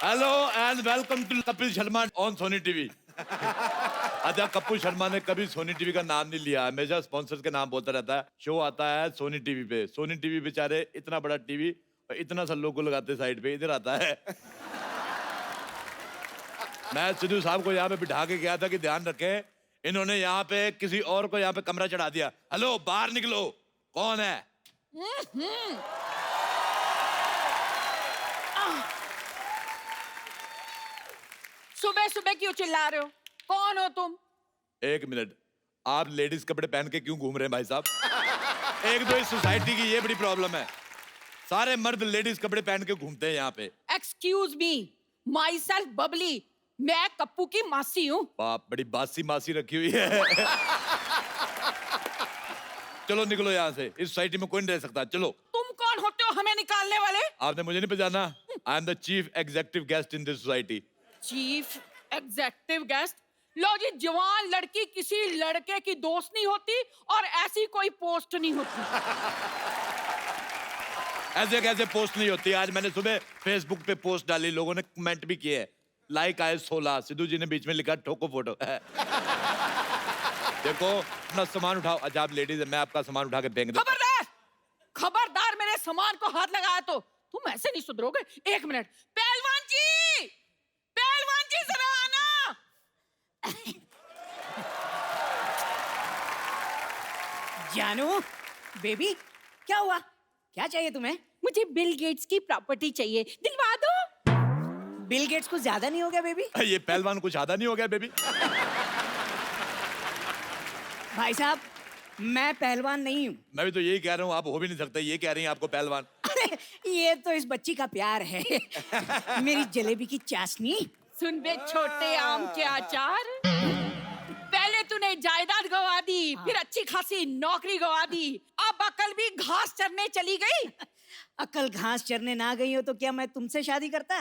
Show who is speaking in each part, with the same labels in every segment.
Speaker 1: Hello and welcome to Kapil Sharma on Sony TV. अच्छा, कपिल शर्मा ने कभी सोनी टीवी का नाम नहीं लिया, हमेशा स्पॉन्सर के नाम बोलता रहता है। शो आता है सोनी टीवी पे। सोनी टीवी बेचारे इतना बड़ा टीवी और इतना सा लोगो लगाते साइड पे, इधर आता है। मैं सिद्धू साहब को यहाँ पे बिठा के गया था कि ध्यान रखें, इन्होंने यहाँ पे किसी और को यहाँ पे कमरा चढ़ा दिया। हेलो, बाहर निकलो, कौन है?
Speaker 2: सुबह सुबह क्यों चिल्ला रहे हो? कौन हो तुम?
Speaker 1: एक मिनट, आप लेडीज कपड़े पहन के क्यों घूम रहे हैं भाई साहब? एक तो इस सोसाइटी की ये बड़ी प्रॉब्लम है, सारे मर्द लेडीज कपड़े पहन के घूमते हैं यहाँ पे।
Speaker 2: Excuse me, my self Babli, मैं कप्पू की मासी हूँ।
Speaker 1: बाप, बड़ी बासी मासी रखी हुई है। चलो निकलो यहाँ से, इस सोसाइटी में कोई नहीं रह सकता। चलो।
Speaker 2: तुम कौन होते हो हमें निकालने वाले?
Speaker 1: आपने मुझे नहीं पहचाना? I am the chief executive guest in this society.
Speaker 2: Chief executive guest? लो जी, जवान लड़की किसी लड़के की दोस्त नहीं होती और ऐसी कोई पोस्ट नहीं होती।
Speaker 1: ऐसे कैसे पोस्ट नहीं होती? आज मैंने सुबह फेसबुक पे पोस्ट डाली, लोगों ने कमेंट भी किए, लाइक आए 16। सिद्धू जी ने बीच में लिखा ठोको फोटो। देखो, अपना सामान उठाओ। अच्छा, आप लेडीज है, मैं आपका सामान उठा के फेंक दूं।
Speaker 2: खबरदार, खबरदार, मेरे सामान को हाथ लगाया तो तुम ऐसे नहीं सुधरोगे। एक मिनट, पहलवान जी, पहलवान जी जरा आना।
Speaker 3: जानू, बेबी, क्या हुआ? क्या चाहिए तुम्हें?
Speaker 2: मुझे बिल गेट्स की प्रॉपर्टी चाहिए, दिलवा दो।
Speaker 3: बिल गेट्स कुछ ज्यादा नहीं हो गया बेबी?
Speaker 1: ये पहलवान कुछ आधा नहीं हो गया बेबी?
Speaker 3: भाई साहब, मैं पहलवान नहीं हूँ।
Speaker 1: मैं भी तो यही कह रहा हूँ, आप हो भी नहीं सकते। ये कह रही हैं आपको पहलवान।
Speaker 3: अरे, ये तो इस बच्ची का प्यार है। मेरी जलेबी की चाशनी।
Speaker 2: सुन बे छोटे आम के अचार, पहले तूने जायदाद गवा दी, फिर अच्छी खासी नौकरी गवा दी, अब अकल भी घास चरने चली गई।
Speaker 3: अकल घास चरने ना गई हो तो क्या मैं तुमसे शादी करता?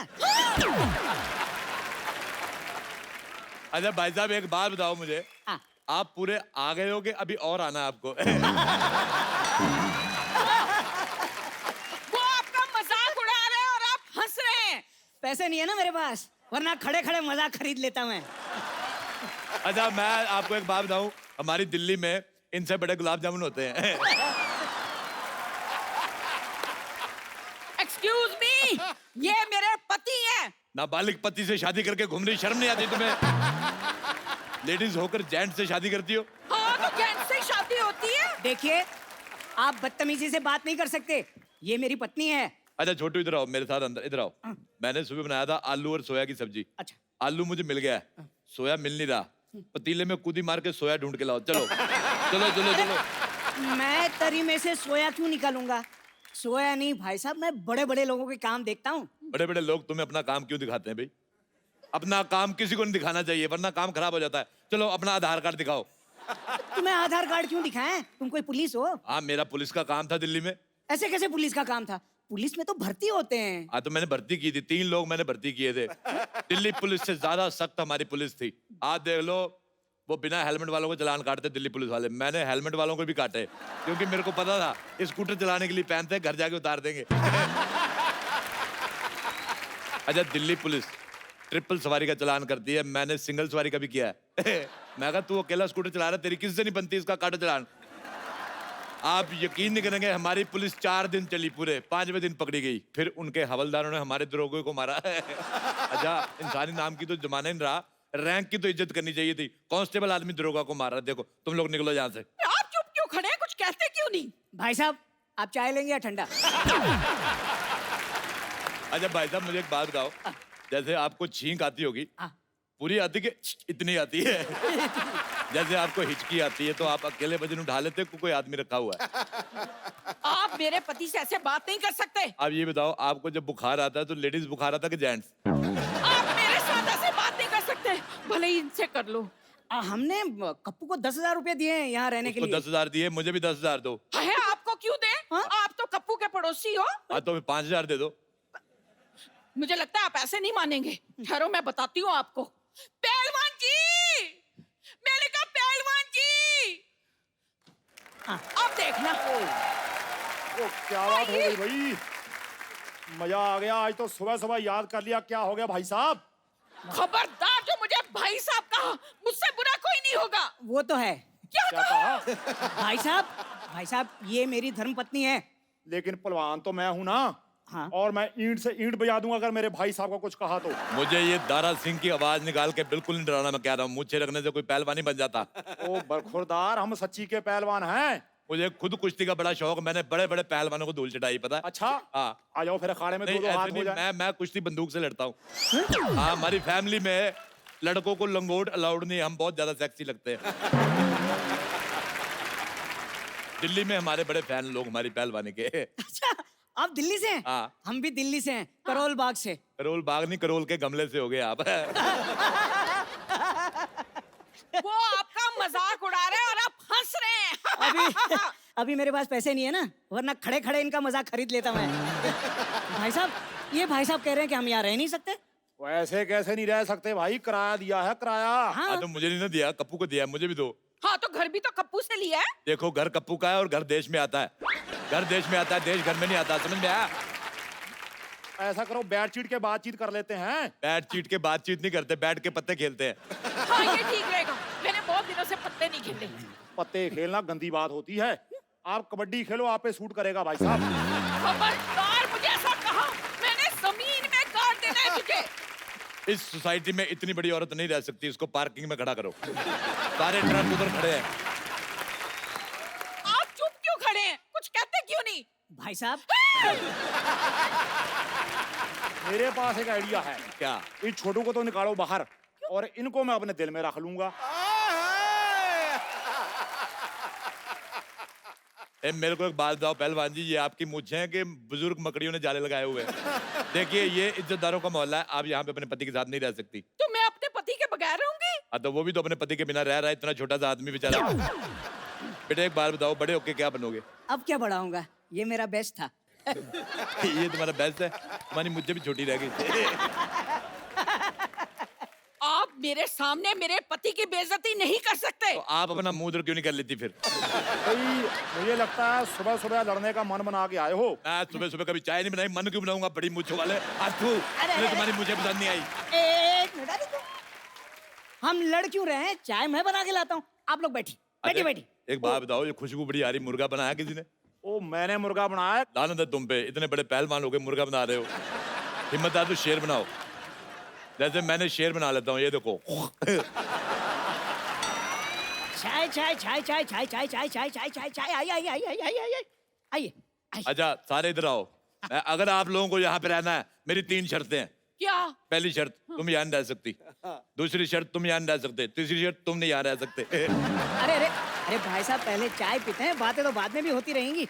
Speaker 1: अच्छा भाई साहब, एक बात बताओ मुझे,
Speaker 3: हाँ।
Speaker 1: आप पूरे आ गए हो कि अभी और आना है आपको?
Speaker 2: वो आपका मजाक उड़ा रहे हैं और आप हंस रहे हैं।
Speaker 3: पैसे नहीं है ना मेरे पास, वरना खड़े खड़े मजाक खरीद लेता मैं।
Speaker 1: अच्छा, मैं आपको एक बात बताऊं, हमारी दिल्ली में इनसे बड़े गुलाब जामुन होते हैं।
Speaker 2: एक्सक्यूज मी, ये मेरे पति हैं।
Speaker 1: नाबालिग पति से शादी करके घूम रही, शर्म नहीं आती तुम्हें? लेडीज होकर जेंट से शादी करती हो?
Speaker 2: हाँ, तो जेंट्स से शादी होती है।
Speaker 3: देखिए, आप बदतमीजी से बात नहीं कर सकते, ये मेरी पत्नी है।
Speaker 1: अच्छा छोटू, इधर आओ मेरे साथ, अंदर इधर आओ। मैंने सुबह बनाया था आलू और सोया की सब्जी।
Speaker 3: अच्छा।
Speaker 1: आलू मुझे मिल गया है, सोया मिल नहीं रहा। पतीले में कूदी मार के सोया ढूंढ के लाओ। चलो चलो चलो चलो।
Speaker 3: मैं तरी में से सोया क्यों निकालूंगा? सोया नहीं भाई साहब, मैं बड़े बड़े लोगों के काम देखता हूँ।
Speaker 1: बड़े बड़े लोग तुम्हें अपना काम क्यों दिखाते हैं भाई? अपना काम किसी को नहीं दिखाना चाहिए, वरना काम खराब हो जाता है। चलो अपना आधार कार्ड दिखाओ।
Speaker 3: तुम्हें आधार कार्ड क्यों दिखाएं? तुम कोई पुलिस हो?
Speaker 1: हाँ, मेरा पुलिस का काम था दिल्ली में।
Speaker 3: ऐसे कैसे पुलिस का काम था? पुलिस में तो भर्ती होते हैं।
Speaker 1: हाँ, तो मैंने भर्ती की थी, 3 लोग मैंने भर्ती किए थे। दिल्ली पुलिस से ज्यादा सख्त हमारी पुलिस थी। आज देख लो, वो बिना हेलमेट वालों को चालान काटते दिल्ली पुलिस वाले। मैंने हेलमेट वालों को भी काटे, क्योंकि मेरे को पता था स्कूटर चलाने के लिए पहनते हैं, घर जाके उतार देंगे। अच्छा, दिल्ली पुलिस ट्रिपल सवारी का चालान करती है, मैंने सिंगल सवारी का भी किया है। मैं कहा तू अकेला स्कूटर चला रहा है, तेरी किससे नहीं बनती, इसका काटो चालान। आप यकीन नहीं करेंगे, हमारी पुलिस 4 दिन चली, पूरे 5वें दिन पकड़ी गई। फिर उनके हवलदारों ने हमारे दरोगे को मारा। अच्छा, इंसानी नाम की तो जमाना नहीं रहा, रैंक की तो इज्जत करनी चाहिए थी। कांस्टेबल आदमी दरोगा को मार रहा है। देखो, तुम लोग निकलो यहाँ से।
Speaker 2: आप चुप क्यों खड़े हैं? कुछ कहते क्यों नहीं?
Speaker 3: भाई साहब, आप चाय लेंगे या ठंडा?
Speaker 1: अच्छा भाई साहब, मुझे एक बात बताओ, जैसे आपको छींक आती होगी, पूरी आती कि इतनी आती है? जैसे आपको हिचकी आती है तो आप अकेले वजन उठा लेते हो, कोई आदमी रखा हुआ है?
Speaker 2: आप मेरे पति से ऐसे बात नहीं कर सकते।
Speaker 1: आप ये बताओ, आपको जब बुखार आता है तो लेडीज बुखार आता है कि जेंट्स?
Speaker 2: आप मेरे साथ ऐसे बात नहीं कर सकते, भले ही इनसे कर लो।
Speaker 3: हमने कप्पू को 10,000 रुपए दिए हैं यहाँ रहने के लिए।
Speaker 1: 10,000 दिए, मुझे भी 10,000 दो।
Speaker 2: है, आपको क्यों दे?
Speaker 3: हाँ?
Speaker 2: आप तो कप्पू के पड़ोसी हो।
Speaker 1: हाँ, तो 5,000 दे दो।
Speaker 2: मुझे लगता है आप ऐसे नहीं मानेंगे। ठहरो, मैं बताती हूँ आपको। पहलवान जी, मैंने कहा पहलवान जी। अब देखना।
Speaker 1: क्या बात हो गई भाई?
Speaker 4: मजा आ गया। आज तो सुबह सुबह याद कर लिया। क्या हो गया भाई साहब?
Speaker 2: खबरदार जो मुझे भाई साहब कहा, मुझसे बुरा कोई नहीं होगा।
Speaker 3: वो तो है।
Speaker 2: क्या
Speaker 4: क्या
Speaker 2: कहा?
Speaker 4: कहा?
Speaker 3: भाई साहब ये मेरी धर्मपत्नी है।
Speaker 4: लेकिन पहलवान तो मैं हूं ना।
Speaker 3: हाँ।
Speaker 4: और मैं ईंट से ईंट बजा दूंगा अगर मेरे भाई साहब को कुछ कहा तो।
Speaker 1: मुझे ये दारा सिंह की आवाज निकाल के बिल्कुल नहीं डराना। मैं कह रहा हूँ मुझे रखने से कोई पहलवान नहीं बन जाता।
Speaker 4: ओ बरखुरदार, हम सच्ची के पहलवान हैं।
Speaker 1: मुझे खुद कुश्ती का बड़ा शौक, मैंने बड़े बड़े पहलवानों को धूल चटाई, पता है?
Speaker 4: अच्छा,
Speaker 1: हाँ।
Speaker 4: आ जाओ फिर अखाड़े में
Speaker 1: नहीं,
Speaker 4: दो
Speaker 1: ऐसे
Speaker 4: हाथ हो
Speaker 1: नहीं,
Speaker 4: जाए।
Speaker 1: मैं कुश्ती बंदूक से लड़ता हूँ। हाँ, हमारी फैमिली में लड़कों को लंगोट अलाउड नहीं, हम बहुत ज्यादा सेक्सी लगते हैं। दिल्ली में हमारे बड़े फैन लोग हमारी पहलवानी के।
Speaker 3: अच्छा आप दिल्ली से हैं?
Speaker 1: हाँ।
Speaker 3: हम भी दिल्ली से हैं, करोल बाग से।
Speaker 1: करोल बाग नहीं, करोल के गमले से हो गए आप।
Speaker 2: वो आपका मजाक उड़ा रहे हैं और आप हंस रहे हैं।
Speaker 3: अभी अभी मेरे पास पैसे नहीं है ना, वरना खड़े खड़े इनका मजाक खरीद लेता मैं। भाई साहब, ये भाई साहब कह रहे हैं कि हम यहाँ रह नहीं सकते।
Speaker 4: वैसे कैसे नहीं रह सकते भाई? किराया दिया है, किराया।
Speaker 1: हाँ, तो मुझे नहीं ना दिया, कप्पू को दिया, मुझे भी दो।
Speaker 2: हाँ तो घर भी तो कप्पू से लिया है।
Speaker 1: देखो, घर कप्पू का है और घर देश में आता है। घर देश में आता है, देश घर में नहीं आता, समझ में आया?
Speaker 4: ऐसा करो, बैट चीट के बातचीत कर लेते हैं।
Speaker 1: बैट चीट के बातचीत नहीं करते, बैठ के पत्ते खेलते हैं।
Speaker 2: हाँ ये ठीक रहेगा, मैंने बहुत दिनों से पत्ते नहीं खेले।
Speaker 4: पत्ते खेलना गंदी बात होती है। आप कबड्डी खेलो, आप पे सूट करेगा भाई साहब।
Speaker 2: खबरदार मुझे ऐसा कहा, मैंने जमीन में गाड़ देना है तुझे।
Speaker 1: इस सोसाइटी में इतनी बड़ी औरत नहीं रह सकती, इसको पार्किंग में खड़ा करो। सारे ट्रक उधर खड़े हैं।
Speaker 2: आप चुप क्यों खड़े हैं? कुछ कहते क्यों नहीं?
Speaker 3: भाई साहब
Speaker 4: मेरे पास एक आइडिया है।
Speaker 1: क्या?
Speaker 4: इस छोटू को तो निकालो बाहर और इनको मैं अपने दिल में रख लूंगा।
Speaker 1: मेरे को एक बात बताओ पहलवान जी, ये आपकी मूंछें हैं कि बुजुर्ग मकड़ियों ने जाले लगाए हुए हैं? देखिए, ये इज्जतदारों का मोहल्ला है, आप यहाँ पे अपने पति के साथ नहीं रह सकती।
Speaker 2: तो मैं अपने पति के बगैर रहूंगी?
Speaker 1: हाँ, तो वो भी तो अपने पति के बिना रह रहा है, इतना छोटा सा आदमी बेचारा। बेटा एक बात बताओ, बड़े होके क्या बनोगे?
Speaker 3: अब क्या बड़ा होऊंगा, ये मेरा बेस्ट था।
Speaker 1: ये तुम्हारा बेस्ट है, तुम्हारी मुझे भी छोटी रह गई।
Speaker 2: आप मेरे सामने मेरे पति की बेइज्जती नहीं कर सकते।
Speaker 1: तो आप अपना मुंह उधर क्यों नहीं कर लेती फिर?
Speaker 4: भाई मुझे लगता है सुबह सुबह लड़ने का मन बना के आए हो।
Speaker 1: मैं सुबह सुबह कभी चाय नहीं बनाई, मन क्यों बनाऊंगा? बड़ी मूंछों वाले। आज तू
Speaker 3: अरे,
Speaker 1: तुम्हारी मुझे पसंद नहीं आई।
Speaker 3: एक मिनट, अरे हम लड़ क्यों रहे हैं? चाय मैं बना के लाता हूँ, आप लोग बैठी बैठी
Speaker 1: अच्छा,
Speaker 3: बैठी।
Speaker 1: एक बात बताओ, ये खुशबू बड़ी आ रही, मुर्गा बनाया किसी ने?
Speaker 4: ओ मैंने मुर्गा बनाया।
Speaker 1: लानत है तुम पे, इतने बड़े पहलवान हो गए मुर्गा बना रहे हो। हिम्मत है तो शेर बनाओ, जैसे मैंने शेर बना लेता हूँ, ये देखो।
Speaker 3: चाय चाय चाय चाय चाय चाय चाय चाय चाय चाय चाय आइए आइए आइए आइए आइए आइए आइए आइए।
Speaker 1: अच्छा सारे इधर आओ। अगर आप लोगों को यहाँ पे रहना है, मेरी 3 शर्तें हैं।
Speaker 2: क्या?
Speaker 1: पहली शर्त, तुम यहाँ नहीं रह सकती। दूसरी शर्त, तुम यहाँ नहीं रह सकते। तीसरी शर्त, तुम नहीं यहाँ रह सकते।
Speaker 3: अरे अरे अरे भाई साहब, पहले चाय पीते हैं, बातें तो बाद में भी होती रहेंगी।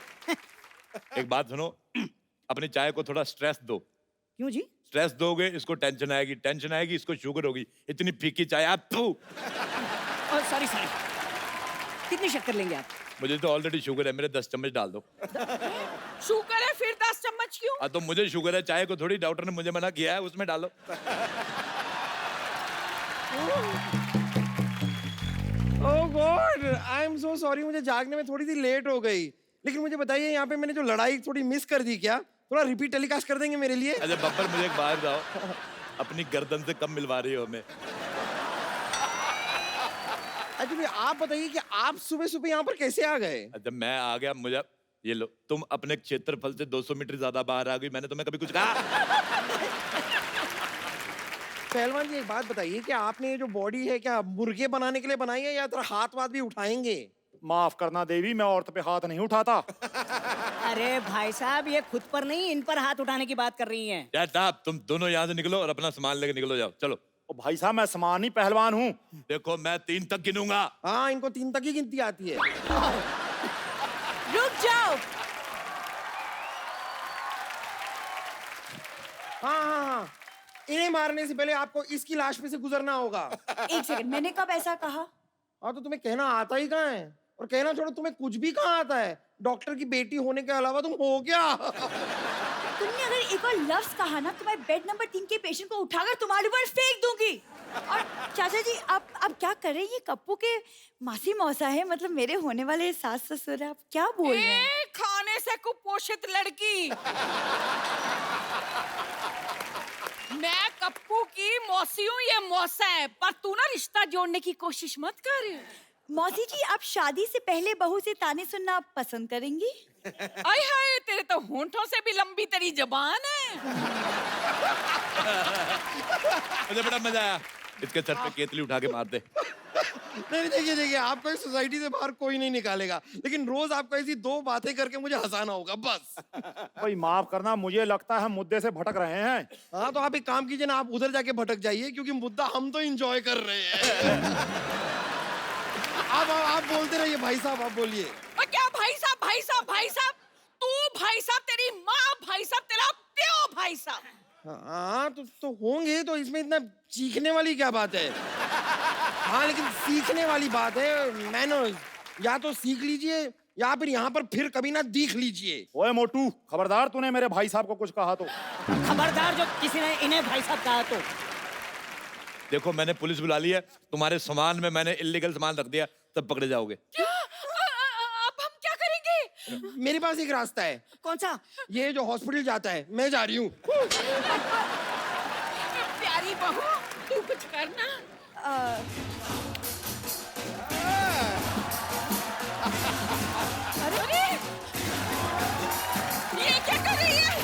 Speaker 1: एक बात सुनो, अपनी चाय को थोड़ा स्ट्रेस दो।
Speaker 3: क्यों जी?
Speaker 1: स्ट्रेस दोगे इसको टेंशन आएगी, टेंशन आएगी इसको शुगर होगी। इतनी फीकी चाय आप तू।
Speaker 3: सॉरी सॉरी, कितनी शक्कर लेंगे आप?
Speaker 1: मुझे तो ऑलरेडी शुगर है, मेरे 10 चम्मच डाल दो।
Speaker 2: शुगर है फिर 10 चम्मच क्यों?
Speaker 1: हाँ तो मुझे शुगर है, चाय को थोड़ी, डॉक्टर ने मुझे मना किया है, उसमें डालो।
Speaker 5: Oh god, I am so sorry, मुझे जागने में थोड़ी सी लेट हो गई। लेकिन मुझे बताइए, यहाँ पे मैंने जो लड़ाई थोड़ी मिस कर दी, क्या थोड़ा रिपीट टेलीकास्ट कर देंगे मेरे लिए?
Speaker 1: अच्छा बब्बर, मुझे एक बात बताओ, अपनी गर्दन से कम मिलवा रही हो हमें?
Speaker 5: अच्छा भाई, आप बताइए कि आप सुबह सुबह यहाँ पर कैसे आ गए?
Speaker 1: अच्छा मैं आ गया, मुझे ये लो, तुम अपने क्षेत्रफल से 200 मीटर ज्यादा बाहर आ गई, मैंने तुम्हें कभी कुछ कहा?
Speaker 5: पहलवान जी एक बात बताइए कि आपने ये जो बॉडी है क्या मुर्गे बनाने के लिए बनाई है या थोड़ा हाथ वाथ भी उठाएंगे?
Speaker 4: माफ करना देवी, मैं औरत पे हाथ नहीं उठाता।
Speaker 3: अरे भाई साहब, ये खुद पर नहीं, इन पर हाथ उठाने की बात कर रही हैं।
Speaker 1: यार साहब, तुम दोनों यहाँ से निकलो और अपना सामान लेके निकलो, जाओ चलो।
Speaker 4: ओ भाई साहब, मैं समानी पहलवान हूँ।
Speaker 1: देखो मैं 3 तक गिनूंगा।
Speaker 5: हाँ, इनको 3 तक ही गिनती आती है।
Speaker 2: रुक जाओ।
Speaker 5: हाँ हाँ हाँ, इन्हें मारने से पहले आपको इसकी लाश पे से गुजरना होगा।
Speaker 6: एक सेकंड, मैंने कब ऐसा कहा?
Speaker 5: हाँ तो तुम्हें कहना आता ही कहाँ है? और कहना छोड़ो, तुम्हें कुछ भी कहाँ आता है? डॉक्टर की बेटी होने के अलावा तुम हो क्या?
Speaker 6: तुमने अगर एक और लफ्ज कहा ना तो मैं बेड नंबर 3 के पेशेंट को उठाकर तुम्हारे ऊपर फेंक दूंगी। और चाचा जी, आप क्या कर रहे हैं? ये कप्पू के मासी मौसा है, मतलब मेरे होने वाले सास ससुर है, आप क्या बोल रहे हैं?
Speaker 2: एक खाने से कुपोषित लड़की। मैं कप्पू की मौसी हूँ, ये मौसा है, पर तू ना रिश्ता जोड़ने की कोशिश मत कर।
Speaker 6: मौसी जी, आप शादी से पहले बहू से ताने सुनना पसंद करेंगी?
Speaker 2: आय हाय, तेरे तो होंठों से भी लंबी तेरी जबान है।
Speaker 1: मुझे बड़ा मजा आया। इसके सर पे केतली उठा के मार दे।
Speaker 5: नहीं देखिए देखिए, आपको इस सोसाइटी से बाहर कोई नहीं निकालेगा, लेकिन रोज आपको ऐसी दो बातें करके मुझे हंसाना होगा बस।
Speaker 4: भाई माफ करना, मुझे लगता है मुद्दे से भटक रहे हैं।
Speaker 5: हाँ तो आप एक काम कीजिए ना, आप उधर जाके भटक जाइए, क्योंकि मुद्दा हम तो एंजॉय कर रहे हैं। आप बोलते रहिए भाई साहब, आप बोलिए।
Speaker 2: और क्या भाई साहब, भाई साहब, भाई साहब? तू भाई साहब, तेरी माँ भाई साहब, तेरा प्यो भाई साहब।
Speaker 5: हाँ तो होंगे, तो इसमें इतना चीखने वाली क्या बात है? हाँ लेकिन सीखने वाली बात है, मैनर्स। या तो सीख लीजिए या फिर यहाँ पर फिर कभी ना दिख लीजिए।
Speaker 4: ओए मोटू, खबरदार तूने मेरे भाई साहब को कुछ कहा तो।
Speaker 3: खबरदार जो किसी ने इन्हें भाई साहब कहा तो।
Speaker 1: देखो मैंने पुलिस बुला ली है, तुम्हारे सामान में मैंने इलीगल सामान रख दिया, तब पकड़े जाओगे।
Speaker 2: क्या? अब हम क्या करेंगे?
Speaker 5: मेरे पास एक रास्ता है।
Speaker 3: कौन सा?
Speaker 5: ये जो हॉस्पिटल जाता है, मैं जा रही हूँ।
Speaker 2: प्यारी बहू, तू कुछ करना। अरे ये क्या कर रही है?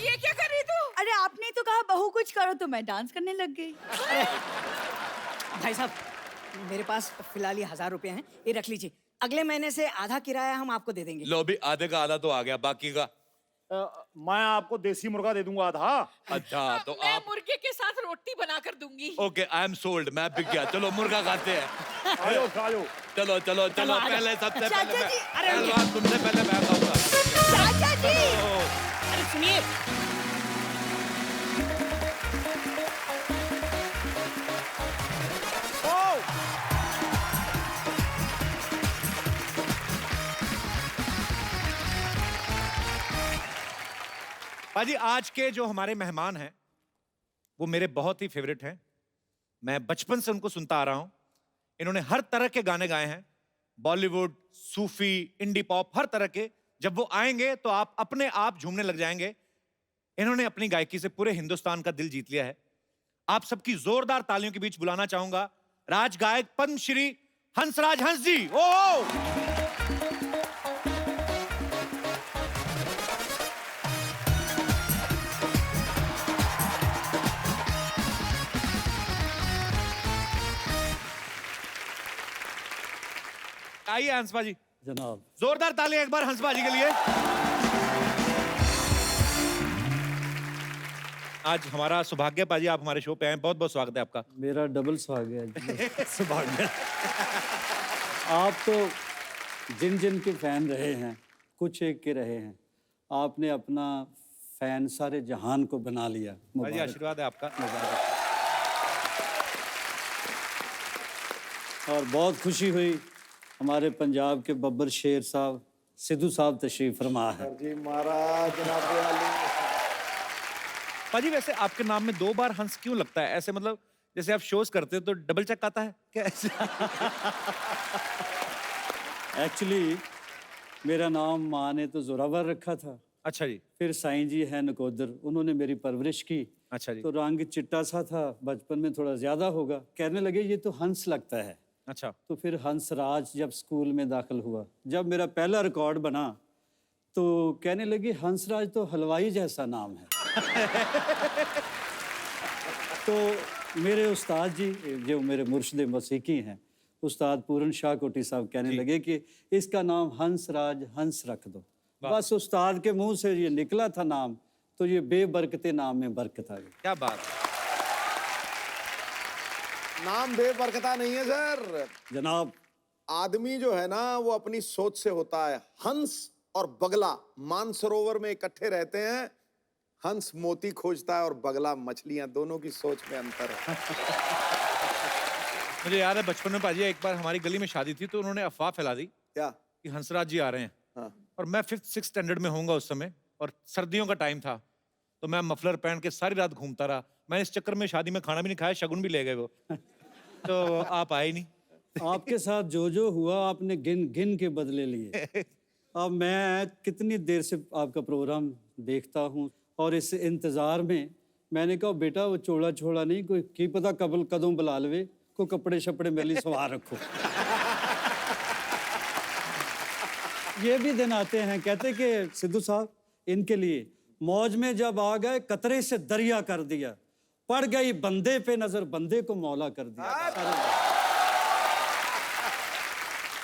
Speaker 2: ये क्या कर रही तू?
Speaker 6: अरे आपने तो कहा बहू कुछ करो, तो मैं डांस करने लग गई।
Speaker 3: भाई साहब, मेरे पास फिलहाल ये 1000 रुपए हैं, ये रख लीजिए। अगले महीने से आधा किराया हम आपको दे देंगे।
Speaker 1: लो भी, आधे का आधा तो आ गया, बाकी का।
Speaker 4: मैं आपको देसी मुर्गा दे दूंगा आधा।
Speaker 1: अच्छा तो
Speaker 2: मैं
Speaker 1: आप।
Speaker 2: मुर्गे के साथ रोटी बना कर दूंगी।
Speaker 1: ओके, आई एम सोल्ड, मैं बिक गया। चलो मुर्गा खाते हैं।
Speaker 4: आयो आयो।
Speaker 1: चलो चलो चलो,
Speaker 3: आ जाओ।
Speaker 1: पहले सबसे
Speaker 6: चाचा
Speaker 1: पहले
Speaker 6: जी,
Speaker 1: मैं,
Speaker 3: अरे
Speaker 1: पहलवान तुमसे पहले मैं खाऊंगा।
Speaker 6: चाचा जी,
Speaker 3: अरे सुनिए,
Speaker 7: पाजी, आज के जो हमारे मेहमान हैं वो मेरे बहुत ही फेवरेट हैं। मैं बचपन से उनको सुनता आ रहा हूं। इन्होंने हर तरह के गाने गाए हैं, बॉलीवुड, सूफी, इंडी पॉप, हर तरह के। जब वो आएंगे तो आप अपने आप झूमने लग जाएंगे। इन्होंने अपनी गायकी से पूरे हिंदुस्तान का दिल जीत लिया है। आप सबकी जोरदार तालियों के बीच बुलाना चाहूंगा राज गायक पद्मश्री हंसराज हंस जी। ओ आइए हंसबा जी,
Speaker 8: जनाब।
Speaker 7: जोरदार तालियां एक बार हंसबा जी के लिए। आज हमारा सौभाग्य पाजी, आप हमारे शो पे आए, बहुत बहुत स्वागत है आपका।
Speaker 8: मेरा डबल स्वागत है। सौभाग्य। आप तो जिन जिन के फैन रहे हैं, कुछ एक के रहे हैं, आपने अपना फैन सारे जहान को बना लिया।
Speaker 7: पाजी
Speaker 8: मुबारक।
Speaker 7: आशीर्वाद है आपका।
Speaker 8: मुबारक। और बहुत खुशी हुई, हमारे पंजाब के बब्बर शेर साहब सिद्धू साहब तशरीफ फरमा है।
Speaker 4: जी महाराज, जनाब वाली।
Speaker 7: पाजी वैसे आपके नाम में 2 बार हंस क्यों लगता है? ऐसे मतलब जैसे आप शोज करते हो तो डबल चेक आता है क्या ऐसे?
Speaker 8: एक्चुअली मेरा नाम माँ ने तो जोरावर रखा था,
Speaker 7: अच्छा जी,
Speaker 8: फिर साईं जी हैं नकोदर, उन्होंने मेरी परवरिश की।
Speaker 7: अच्छा जी,
Speaker 8: तो रंग चिट्टा सा था, बचपन में थोड़ा ज्यादा होगा, कहने लगे ये तो हंस लगता है।
Speaker 7: अच्छा।
Speaker 8: तो फिर हंसराज जब स्कूल में दाखिल हुआ, जब मेरा पहला रिकॉर्ड बना तो कहने लगे हंसराज तो हलवाई जैसा नाम है। तो मेरे उस्ताद जी, जो मेरे मुर्शिद मौसीकी हैं, उस्ताद पूरन शाह कोटी साहब, कहने लगे कि इसका नाम हंसराज हंस रख दो। बस उस्ताद के मुंह से ये निकला था नाम, तो ये बेबरकते नाम में बरकत आ गई।
Speaker 7: क्या बात है।
Speaker 9: नाम बेबरकता नहीं है सर।
Speaker 8: जनाब,
Speaker 9: आदमी जो है ना वो अपनी सोच से होता है। हंस और बगला मानसरोवर में इकट्ठे रहते हैं। हंस मोती खोजता है और बगला मछलियां, दोनों की सोच में अंतर है।
Speaker 7: मुझे याद है बचपन में पाजी एक बार हमारी गली में शादी थी तो उन्होंने अफवाह फैला दी
Speaker 9: क्या?
Speaker 7: कि हंसराज जी आ रहे हैं।
Speaker 9: हाँ।
Speaker 7: और मैं 5th 6th स्टैंडर्ड में होऊंगा उस समय, और सर्दियों का टाइम था, तो मैं मफलर पहन के सारी रात घूमता रहा। मैं इस चक्कर में शादी में खाना भी नहीं खाया, शगुन भी ले गए वो। तो आप आए नहीं।
Speaker 8: आपके साथ जो जो हुआ आपने गिन गिन के बदले लिए। अब मैं कितनी देर से आपका प्रोग्राम देखता हूँ और इस इंतज़ार में मैंने कहा बेटा वो चोड़ा छोड़ा नहीं कोई की पता कबल कदों बुला लवे को कपड़े शपड़े मेरे लिए सवार रखो। ये भी दिन आते हैं कहते कि सिद्धू साहब इनके लिए मौज में जब आ गए कतरे से दरिया कर दिया, पड़ गई बंदे पे नजर बंदे को मौला कर दिया।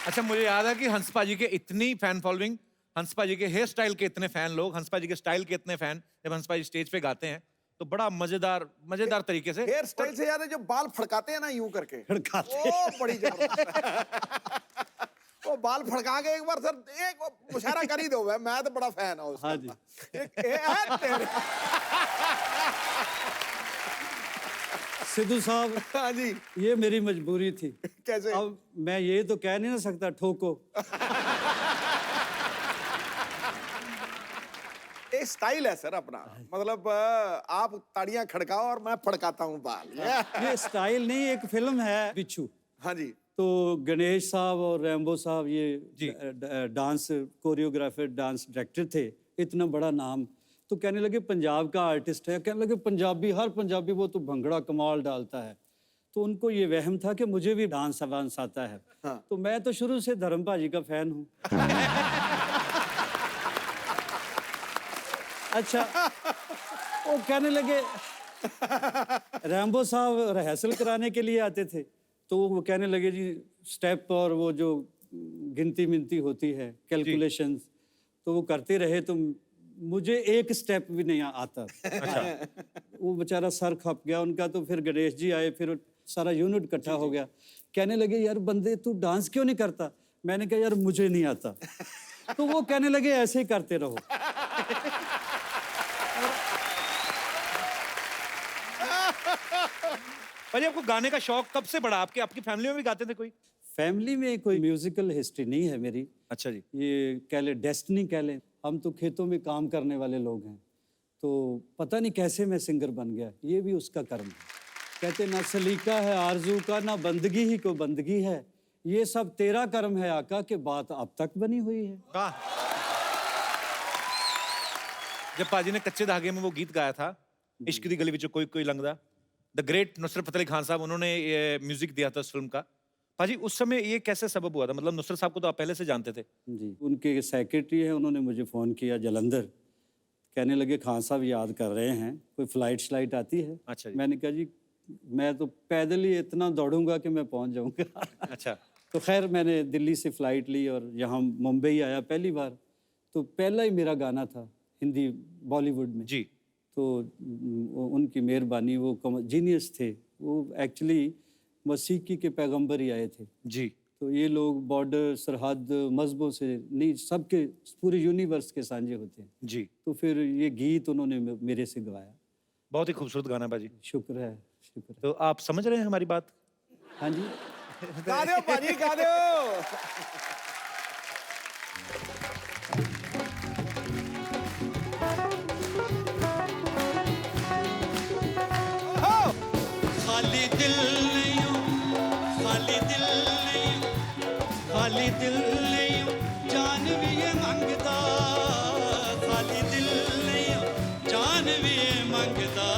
Speaker 7: अच्छा मुझे याद है कि हंस पाजी के इतनी फैन फॉलोइंग, हंस पाजी के हेयर स्टाइल के इतने फैन लोग, हंस पाजी के स्टाइल के इतने फैन, जब हंस पाजी स्टेज पे गाते हैं तो बड़ा मजेदार तरीके से
Speaker 9: हेयर स्टाइल से याद है जो बाल फड़काते हैं ना यूं करके,
Speaker 8: फड़काते
Speaker 9: वो बड़ी जबरदस्त। वो बाल फड़का के एक बार सर एक मुशायरा कर ही दो, मैं तो बड़ा फैन हूं उसका।
Speaker 8: हाँ जी।
Speaker 9: तेरे
Speaker 8: सिद्धू साहब
Speaker 9: हाँ जी
Speaker 8: ये मेरी मजबूरी थी।
Speaker 9: कैसे?
Speaker 8: अब मैं ये तो कह नहीं ना सकता ठोको।
Speaker 9: एक स्टाइल है सर अपना, मतलब आप ताड़ियां खड़काओ और मैं फड़काता हूँ बाल।
Speaker 8: ये स्टाइल नहीं, एक फिल्म है बिच्छू।
Speaker 9: हाँ जी।
Speaker 8: तो गणेश साहब और रैम्बो साहब ये डांस कोरियोग्राफर डांस डायरेक्टर थे, इतना बड़ा नाम। तो कहने लगे पंजाब का आर्टिस्ट है, कहने लगे पंजाबी हर पंजाबी वो तो भंगड़ा कमाल डालता है। तो उनको ये वहम था कि मुझे भी डांस वांस आता है।
Speaker 9: हाँ।
Speaker 8: तो मैं तो शुरू से धर्म भाजी का फैन हूँ। अच्छा वो कहने लगे रैम्बो साहब रिहर्सल कराने के लिए आते थे, तो वो कहने लगे जी स्टेप और वो जो गिनती मिनती होती है कैलकुलेशंस, तो वो करते रहे तो मुझे एक स्टेप भी नहीं आता। अच्छा। वो बेचारा सर खप गया उनका। तो फिर गणेश जी आए, फिर सारा यूनिट इकट्ठा हो गया। कहने लगे यार बंदे तू डांस क्यों नहीं करता? मैंने कहा यार मुझे नहीं आता। तो वो कहने लगे ऐसे ही करते रहो।
Speaker 7: भाई आपको गाने का शौक कब से बढ़ा? आपकी फैमिली में भी गाते थे कोई?
Speaker 8: फैमिली में कोई म्यूजिकल हिस्ट्री नहीं है मेरी।
Speaker 7: अच्छा जी।
Speaker 8: ये कह ले डेस्टिनी कह ले, हम तो खेतों में काम करने वाले लोग हैं। तो पता नहीं कैसे मैं सिंगर बन गया, ये भी उसका कर्म है। कहते ना सलीका है आरजू का, ना बंदगी ही को बंदगी है, ये सब तेरा कर्म है आका के बात अब तक बनी हुई है।
Speaker 7: जब पाजी ने कच्चे धागे में वो गीत गाया था, इश्क दी गली विच कोई कोई लंघदा, द ग्रेट नुसरत फतेह अली खान साहब उन्होंने ये म्यूजिक दिया था उस फिल्म का। पाजी उस समय ये कैसे सबब हुआ था? मतलब नुसरत साहब को तो आप पहले से जानते थे।
Speaker 8: जी, उनके सेक्रेटरी हैं, उन्होंने मुझे फ़ोन किया जलंधर, कहने लगे खान साहब याद कर रहे हैं, कोई फ्लाइट श्लाइट आती है?
Speaker 7: अच्छा जी।
Speaker 8: मैंने कहा जी मैं तो पैदल ही इतना दौड़ूंगा कि मैं पहुंच जाऊंगा।
Speaker 7: अच्छा।
Speaker 8: तो खैर मैंने दिल्ली से फ़्लाइट ली और यहाँ मुंबई आया पहली बार। तो पहला ही मेरा गाना था हिंदी बॉलीवुड में
Speaker 7: जी।
Speaker 8: तो उनकी मेहरबानी, वो जीनियस थे, वो एक्चुअली मसीकी के पैगंबर ही आए थे
Speaker 7: जी।
Speaker 8: तो ये लोग बॉर्डर सरहद मजहबों से नहीं, सबके पूरे यूनिवर्स के सांझे होते हैं
Speaker 7: जी।
Speaker 8: तो फिर ये गीत उन्होंने मेरे से गवाया।
Speaker 7: बहुत ही खूबसूरत गाना बाजी।
Speaker 8: शुक्र है, शुक्र है।
Speaker 7: तो आप समझ रहे हैं हमारी बात?
Speaker 8: हाँ जी।
Speaker 9: गा दो पाजी, गा दो।
Speaker 10: खाली दिल नहीं, खाली दिल नहीं, खाली दिल नहीं, जान भी ये मंगदा, खाली दिल नहीं, जान भी ये मंगदा,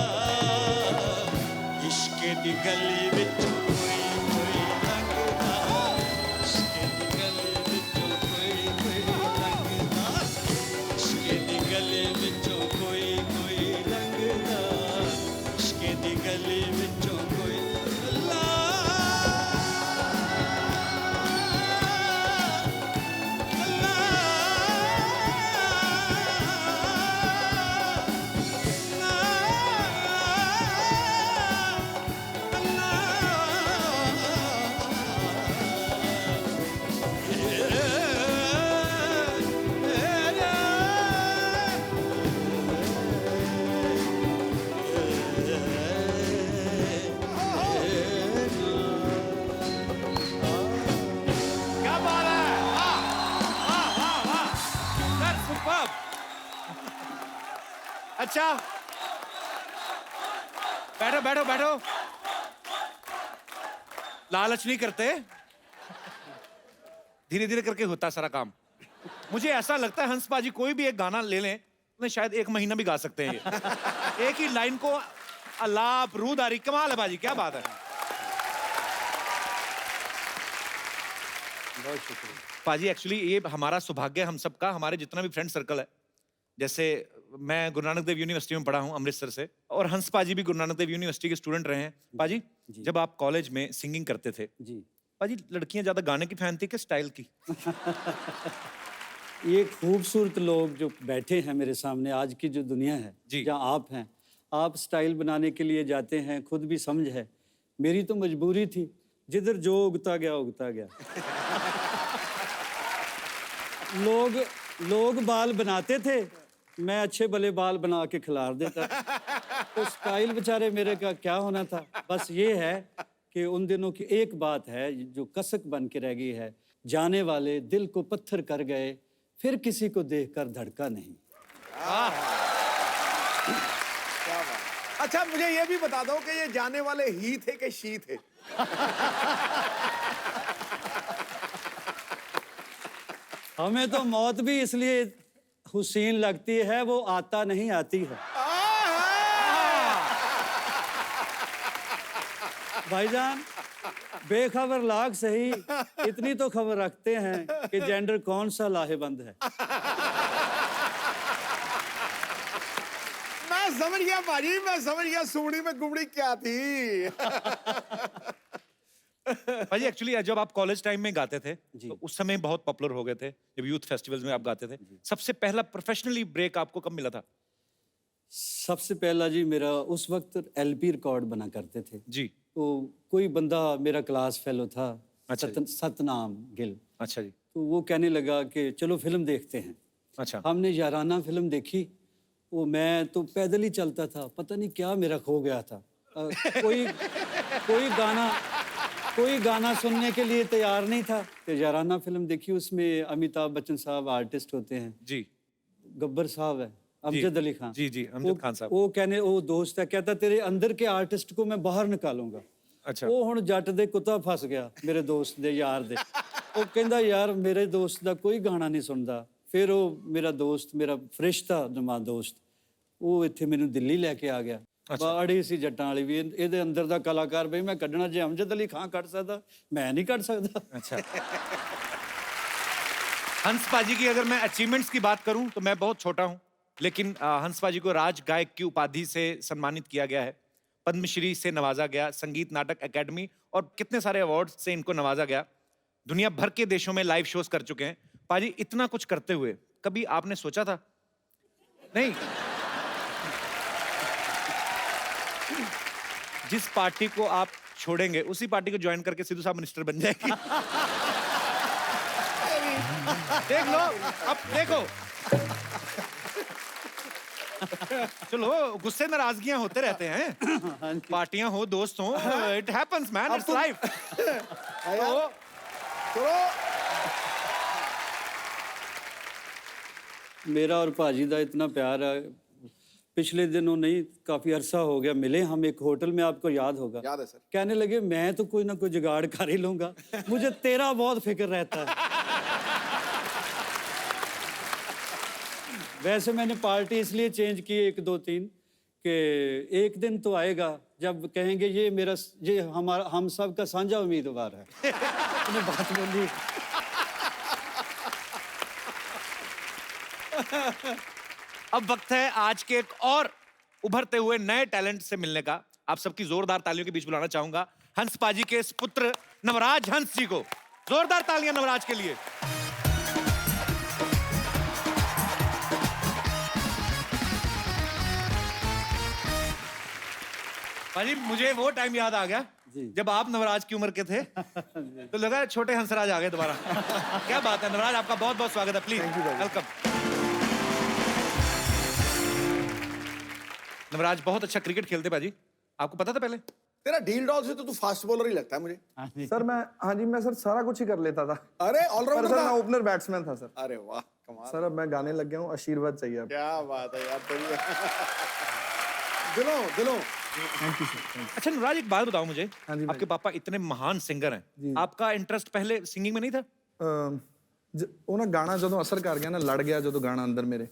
Speaker 10: इश्क दी गली विच कोई कोई लंघदा, इश्क दी गली विच कोई लंघदा, इश्क दी गली विच कोई लंघदा, इश्क दी गली विच
Speaker 7: अच्छा बैठो बैठो बैठो, लालच नहीं करते, धीरे धीरे करके होता है सारा काम। मुझे ऐसा लगता है हंस पाजी कोई भी एक गाना ले लें तो शायद 1 महीना भी गा सकते हैं ये। एक ही लाइन को अलाप रूदारी, कमाल है बाजी, क्या बात है।
Speaker 8: बहुत शुक्रिया।
Speaker 7: पाजी एक्चुअली ये हमारा सौभाग्य, हम सबका, हमारे जितना भी फ्रेंड सर्कल है, जैसे मैं गुरु नानक देव यूनिवर्सिटी में पढ़ा हूँ अमृतसर से, और हंस पाजी भी गुरु नानक देव यूनिवर्सिटी के स्टूडेंट रहे हैं। पाजी जब आप कॉलेज में सिंगिंग करते थे
Speaker 8: जी,
Speaker 7: पाजी, लड़कियां ज्यादा गाने की फैन थी कि स्टाइल की?
Speaker 8: ये खूबसूरत लोग जो बैठे हैं मेरे सामने, आज की जो दुनिया है
Speaker 7: जी।
Speaker 8: जहाँ आप हैं, आप स्टाइल बनाने के लिए जाते हैं, खुद भी समझ है। मेरी तो मजबूरी थी, जिधर जो उगता गया उगता गया। लोग बाल बनाते थे, मैं अच्छे भले बाल बना के खिलार देता। तो स्टाइल बेचारे मेरे का क्या होना था। बस ये है कि उन दिनों की एक बात है जो कसक बन के रह गई है, जाने वाले दिल को पत्थर कर गए, फिर किसी को देखकर धड़का नहीं।
Speaker 9: अच्छा मुझे ये भी बता दो कि ये जाने वाले ही थे कि शी थे?
Speaker 8: हमें तो मौत भी इसलिए हुसैन लगती है, वो आता नहीं आती है। भाईजान बेखबर लाग सही, इतनी तो खबर रखते हैं कि जेंडर कौन सा लाहेबंद है।
Speaker 9: मैं समझ गया भाजी, मैं समझ गया सुमड़ी में गुमड़ी क्या थी।
Speaker 7: भाजी एक्चुअली जब आप कॉलेज टाइम में गाते थे
Speaker 8: जी।
Speaker 7: तो उस समय बहुत पॉपुलर हो गए थे, जब यूथ फेस्टिवल्स में आप गाते थे। सबसे पहला प्रोफेशनली ब्रेक आपको कब मिला था?
Speaker 8: सबसे पहला जी मेरा उस वक्त LP रिकॉर्ड बना करते थे।
Speaker 7: जी।
Speaker 8: तो कोई बंदा मेरा क्लास फेलो था,
Speaker 7: अच्छा जी।
Speaker 8: सतनाम गिल।
Speaker 7: अच्छा जी।
Speaker 8: तो वो कहने लगा कि चलो फिल्म देखते हैं।
Speaker 7: अच्छा।
Speaker 8: हमने याराना फिल्म देखी। वो मैं तो पैदल ही चलता था, पता नहीं क्या मेरा खो गया था। कोई गाना सुनने के लिए तैयार नहीं था। तो याराना फिल्म देखी, उसमें अमिताभ बच्चन साहब आर्टिस्ट होते हैं,
Speaker 7: जी।
Speaker 8: गब्बर साहब है, अमजद अली खान।
Speaker 7: जी जी, अमजद खान साहब।
Speaker 8: वो दोस्त है, कहता तेरे अंदर के आर्टिस्ट को मैं बाहर निकालूंगा।
Speaker 7: अच्छा।
Speaker 8: वो हुण जट दे कुत्ता फस गया मेरे दोस्त दे यार दे। वो कहंदा यार मेरे दोस्त दा कोई गाना नहीं सुनदा। फिर वो मेरा दोस्त, मेरा फरिश्ता नमा दोस्त, वो इत्थे मैनू दिल्ली लैके आ गया। बड़ी सी जट्टां वाली भी, ਇਹਦੇ अंदर दा कलाकार बई मैं कढना जे अमजद अली खान कढ सकदा, मैं नहीं कढ सकदा।
Speaker 7: अच्छा। हंस पाजी की अगर मैं अचीवमेंट्स की बात करूं तो मैं बहुत छोटा हूं, लेकिन हंस पाजी को राज गायक की उपाधि से सम्मानित किया गया है, पद्मश्री से नवाजा गया, संगीत नाटक एकेडमी और कितने सारे अवार्ड से इनको नवाजा गया। दुनिया भर के देशों में लाइव शोज कर चुके हैं। पाजी इतना कुछ करते हुए कभी आपने सोचा था? नहीं, जिस पार्टी को आप छोड़ेंगे उसी पार्टी को ज्वाइन करके सिद्धू साहब मिनिस्टर बन जाएगी। देख लो, अब देखो। चलो, गुस्से नाराजगियां होते रहते हैं, पार्टियां हो, दोस्त हो, it happens man, it's life.
Speaker 8: मेरा और भाजी दा इतना प्यार है, पिछले दिनों नहीं काफी अरसा हो गया मिले हम एक होटल में, आपको याद होगा।
Speaker 9: याद है सर।
Speaker 8: कहने लगे मैं तो कोई ना कोई जुगाड़ कर ही लूंगा, मुझे तेरा बहुत फिक्र रहता है। वैसे मैंने पार्टी इसलिए चेंज की 1 2 3 कि एक दिन तो आएगा जब कहेंगे ये हमारा, हम सब का साझा उम्मीदवार है। उन्हें बात बोली।
Speaker 7: अब वक्त है आज के एक और उभरते हुए नए टैलेंट से मिलने का। आप सबकी जोरदार तालियों के बीच बुलाना चाहूंगा हंस पाजी के इस पुत्र नवराज हंस जी को। जोरदार तालियां नवराज के लिए। पाजी मुझे वो टाइम याद आ गया जब आप नवराज की उम्र के थे, तो लगा छोटे हंसराज आ गए दोबारा। क्या बात है नवराज, आपका बहुत बहुत स्वागत है। Please welcome. नवराज बहुत अच्छा क्रिकेट खेलते पाजी, आपको पता था पहले?
Speaker 9: तेरा डील डॉल से तो तू फास्ट बॉलर ही लगता है मुझे।
Speaker 11: सर मैं सर सारा कुछ ही कर लेता था।
Speaker 9: अरे ऑलराउंडर
Speaker 11: सर
Speaker 9: था।
Speaker 11: मैं ओपनर बैट्समैन था सर।
Speaker 9: अरे वाह कमाल।
Speaker 11: सर अब मैं गाने लग गया हूँ, आशीर्वाद चाहिए आप।
Speaker 9: क्या बात है यार, बढ़िया। दिलों।
Speaker 11: Thank you sir.
Speaker 7: अच्छा नवराज एक बात बताओ मुझे,
Speaker 11: हाँ जी
Speaker 7: आपके पापा इतने महान सिंगर हैं, आपका इंटरेस्ट पहले सिंगिंग में नहीं था?
Speaker 11: ਉਹ ਨਾ ਗਾਣਾ ਜਦੋਂ ਅਸਰ ਕਰ ਗਿਆ ਨਾ, ਲੜ ਗਿਆ ਜਦੋਂ ਗਾਣਾ ਅੰਦਰ ਮੇਰੇ,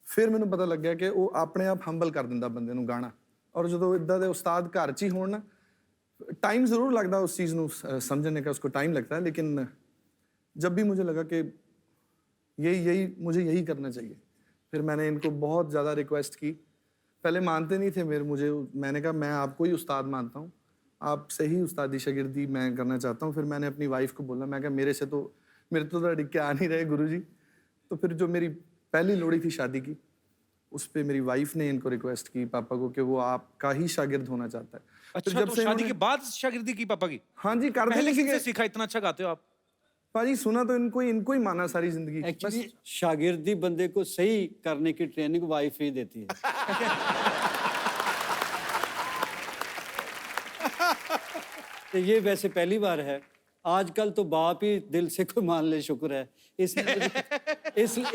Speaker 11: ਫਿਰ ਮੈਨੂੰ ਪਤਾ ਲੱਗਿਆ ਕਿ ਉਹ ਆਪਣੇ ਆਪ ਹੰਬਲ ਕਰ ਦਿੰਦਾ ਬੰਦੇ ਨੂੰ ਗਾਣਾ। ਔਰ ਜਦੋਂ ਇਦਾਂ ਦੇ ਉਸਤਾਦ ਘਰ 'ਚ ਹੀ ਹੋਣ ਨਾ, टाइम ज़रूर लगता है उस चीज़ को समझने का, उसको टाइम लगता है, लेकिन जब भी मुझे लगा कि मुझे यही करना चाहिए, फिर मैंने इनको बहुत ज़्यादा रिक्वेस्ट की। पहले मानते नहीं थे मैंने कहा मैं आपको ही उस्ताद मानता हूँ, आपसे ही उस्तादी शागिर्दी मैं करना चाहता हूँ। फिर मैंने अपनी वाइफ को बोला, मैं कहा मेरे तो अड़िक्के आ नहीं रहे गुरु जी। तो फिर जो मेरी पहली लोड़ी थी शादी की, उस पर मेरी वाइफ ने इनको रिक्वेस्ट की पापा को कि वो आपका ही शागिर्द होना चाहता है।
Speaker 7: अच्छा,
Speaker 11: जब
Speaker 7: तो
Speaker 11: से
Speaker 7: शादी के बाद शागिर्दी की पापा की?
Speaker 11: हाँ जी, कर
Speaker 7: पहले
Speaker 11: देने
Speaker 7: किससे
Speaker 11: की
Speaker 7: सीखा? इतना अच्छा गाते हो आप।
Speaker 11: पाजी सुना तो इनको ही माना सारी जिंदगी।
Speaker 8: एक्चुअली शागिर्दी बंदे को सही करने की ट्रेनिंग वाइफ ही देती है। तो ये वैसे पहली बार है, आजकल तो बाप ही दिल से कोई मान ले, शुक्र है।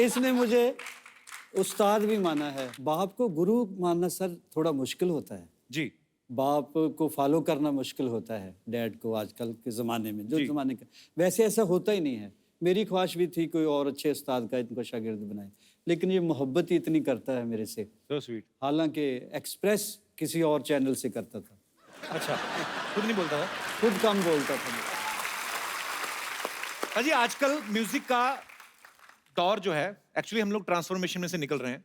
Speaker 8: इसने मुझे उस्ताद भी माना है। बाप को गुरु मानना सर थोड़ा मुश्किल होता है
Speaker 7: जी।
Speaker 8: बाप को फॉलो करना मुश्किल होता है, डैड को आजकल के ज़माने में, जो ज़माने का। वैसे ऐसा होता ही नहीं है। मेरी ख्वाहिश भी थी कोई और अच्छे उस्ताद का इनको शागिर्द बनाए, लेकिन ये मोहब्बत ही इतनी करता है मेरे से।
Speaker 7: So sweet।
Speaker 8: हालांकि एक्सप्रेस किसी और चैनल से करता था।
Speaker 7: अच्छा, खुद नहीं बोलता था?
Speaker 8: खुद कम बोलता था।
Speaker 7: अजी आजकल म्यूजिक का दौर जो है, एक्चुअली हम लोग ट्रांसफॉर्मेशन में से निकल रहे हैं।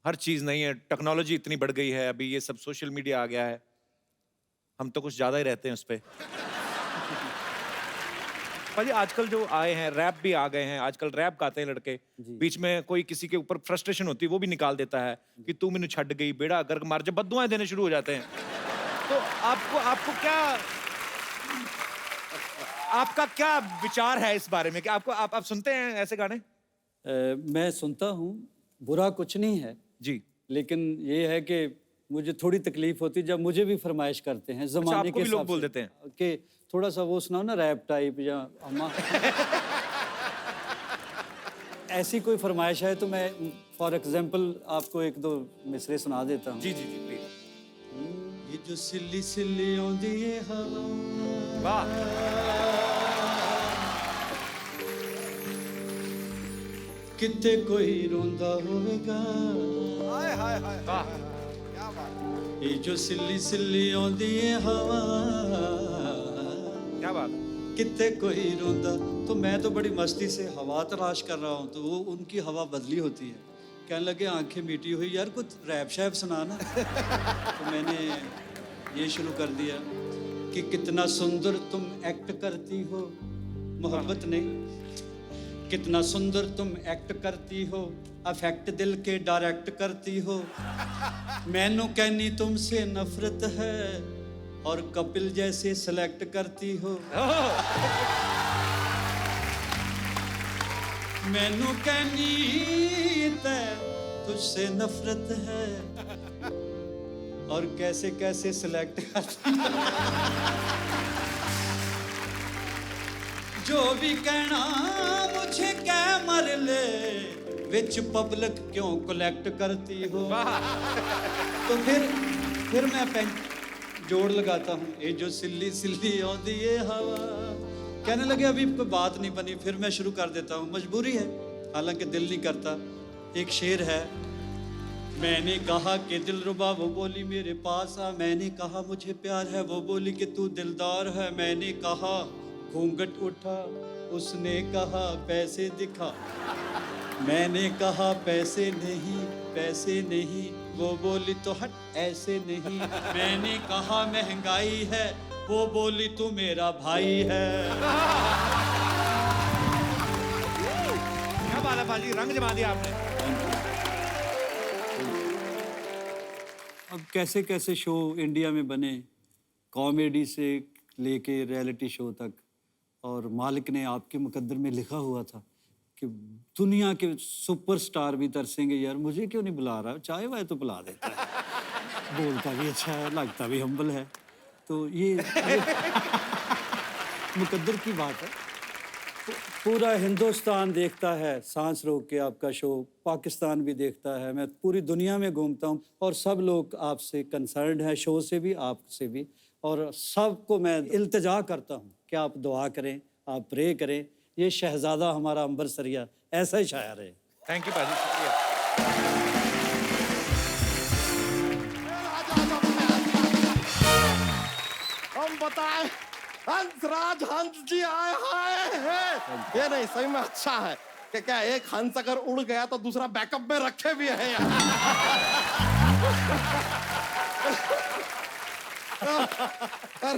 Speaker 7: हर चीज नहीं है, टेक्नोलॉजी इतनी बढ़ गई है, अभी ये सब सोशल मीडिया आ गया है, हम तो कुछ ज्यादा ही रहते हैं उस पे। भाजी आजकल जो आए हैं, रैप भी आ गए हैं, आजकल रैप गाते हैं लड़के, बीच में कोई किसी के ऊपर फ्रस्ट्रेशन होती है वो भी निकाल देता है कि तू मैंने छड़ गई, बेड़ा गर्क मार, जब बद्दुआएं देने शुरू हो जाते हैं। तो आपको क्या, आपका क्या विचार है इस बारे में कि आप सुनते हैं ऐसे गाने?
Speaker 8: मैं सुनता हूँ, बुरा कुछ नहीं है
Speaker 7: जी,
Speaker 8: लेकिन ये है कि मुझे थोड़ी तकलीफ होती जब मुझे भी फरमाइश करते हैं ज़माने के
Speaker 7: लोग बोल देते हैं
Speaker 8: कि थोड़ा सा वो सुनाओ ना रैप टाइप या अम्मा। ऐसी कोई फरमाइश है तो मैं फॉर एग्जांपल आपको एक दो मिसरे सुना देता हूँ।
Speaker 7: जी जी जी प्लीज।
Speaker 10: ये जो सिल्ली सिल्ली आउंदी है हवा,
Speaker 7: वाह,
Speaker 10: किते कोई रोंदा होवेगा,
Speaker 7: हाय हाय हाय, वाह,
Speaker 10: ये जो सिल्ली सिल्ली आउंदी है हवा,
Speaker 7: क्या बात।
Speaker 10: किते कोई रोंदा। तो मैं तो बड़ी मस्ती से हवा तलाश कर रहा हूँ, तो वो उनकी हवा बदली होती है, कहने लगे आंखें मीठी हुई, यार कुछ रैप शैप सुना ना। तो मैंने ये शुरू कर दिया कि कितना सुंदर तुम एक्ट करती हो, मोहब्बत ने, कितना सुंदर तुम एक्ट करती हो, अफेक्ट दिल के डायरेक्ट करती हो, मैनू कहनी तुमसे नफरत है और कपिल जैसे सिलेक्ट करती हो, मैनू कहनी तुझसे नफरत है और कैसे कैसे सिलेक्ट करती हो। जो भी कहना मुझे क्या मर ले, विच पब्लिक क्यों कलेक्ट करती हो। तो फिर मैं जोड़ लगाता हूँ, ये जो सिल्ली सिल्ली आउंदी है हवा। कहने लगे अभी कोई बात नहीं बनी, फिर मैं शुरू कर देता हूँ, मजबूरी है, हालांकि दिल नहीं करता। एक शेर है, मैंने कहा कि दिलरुबा, वो बोली मेरे पास आ, मैंने कहा मुझे प्यार है, वो बोली कि तू दिलदार है, मैंने कहा घूंघट उठा, उसने कहा पैसे दिखा, मैंने कहा पैसे नहीं, वो बोली तो हट ऐसे नहीं, मैंने कहा महंगाई है, वो बोली तू मेरा भाई है।
Speaker 7: क्या बात है बाजी, रंग जमा दिया आपने।
Speaker 8: अब कैसे कैसे शो इंडिया में बने, कॉमेडी से लेके रियलिटी शो तक, और मालिक ने आपके मुकद्दर में लिखा हुआ था कि दुनिया के सुपरस्टार भी तरसेंगे, यार मुझे क्यों नहीं बुला रहा, चाहे वह तो बुला देता है, बोलता भी अच्छा है, लगता भी हम्बल है। तो ये मुकद्दर की बात है। पूरा हिंदुस्तान देखता है सांस रोक के आपका शो, पाकिस्तान भी देखता है, मैं पूरी दुनिया में घूमता हूँ और सब लोग आपसे कंसर्न्ड हैं, शो से भी आपसे भी, और सबको मैं इल्तिजा करता हूँ कि आप दुआ करें, आप प्रे करें, ये शहजादा हमारा अंबर सरिया ऐसा ही शायर है।
Speaker 7: थैंक यू पाजी, शुक्रिया।
Speaker 5: हम बताए हंसराज हंस जी आए हाय। ये नहीं सही में अच्छा है कि क्या एक हंस अगर उड़ गया तो दूसरा बैकअप में रखे भी है यार। पर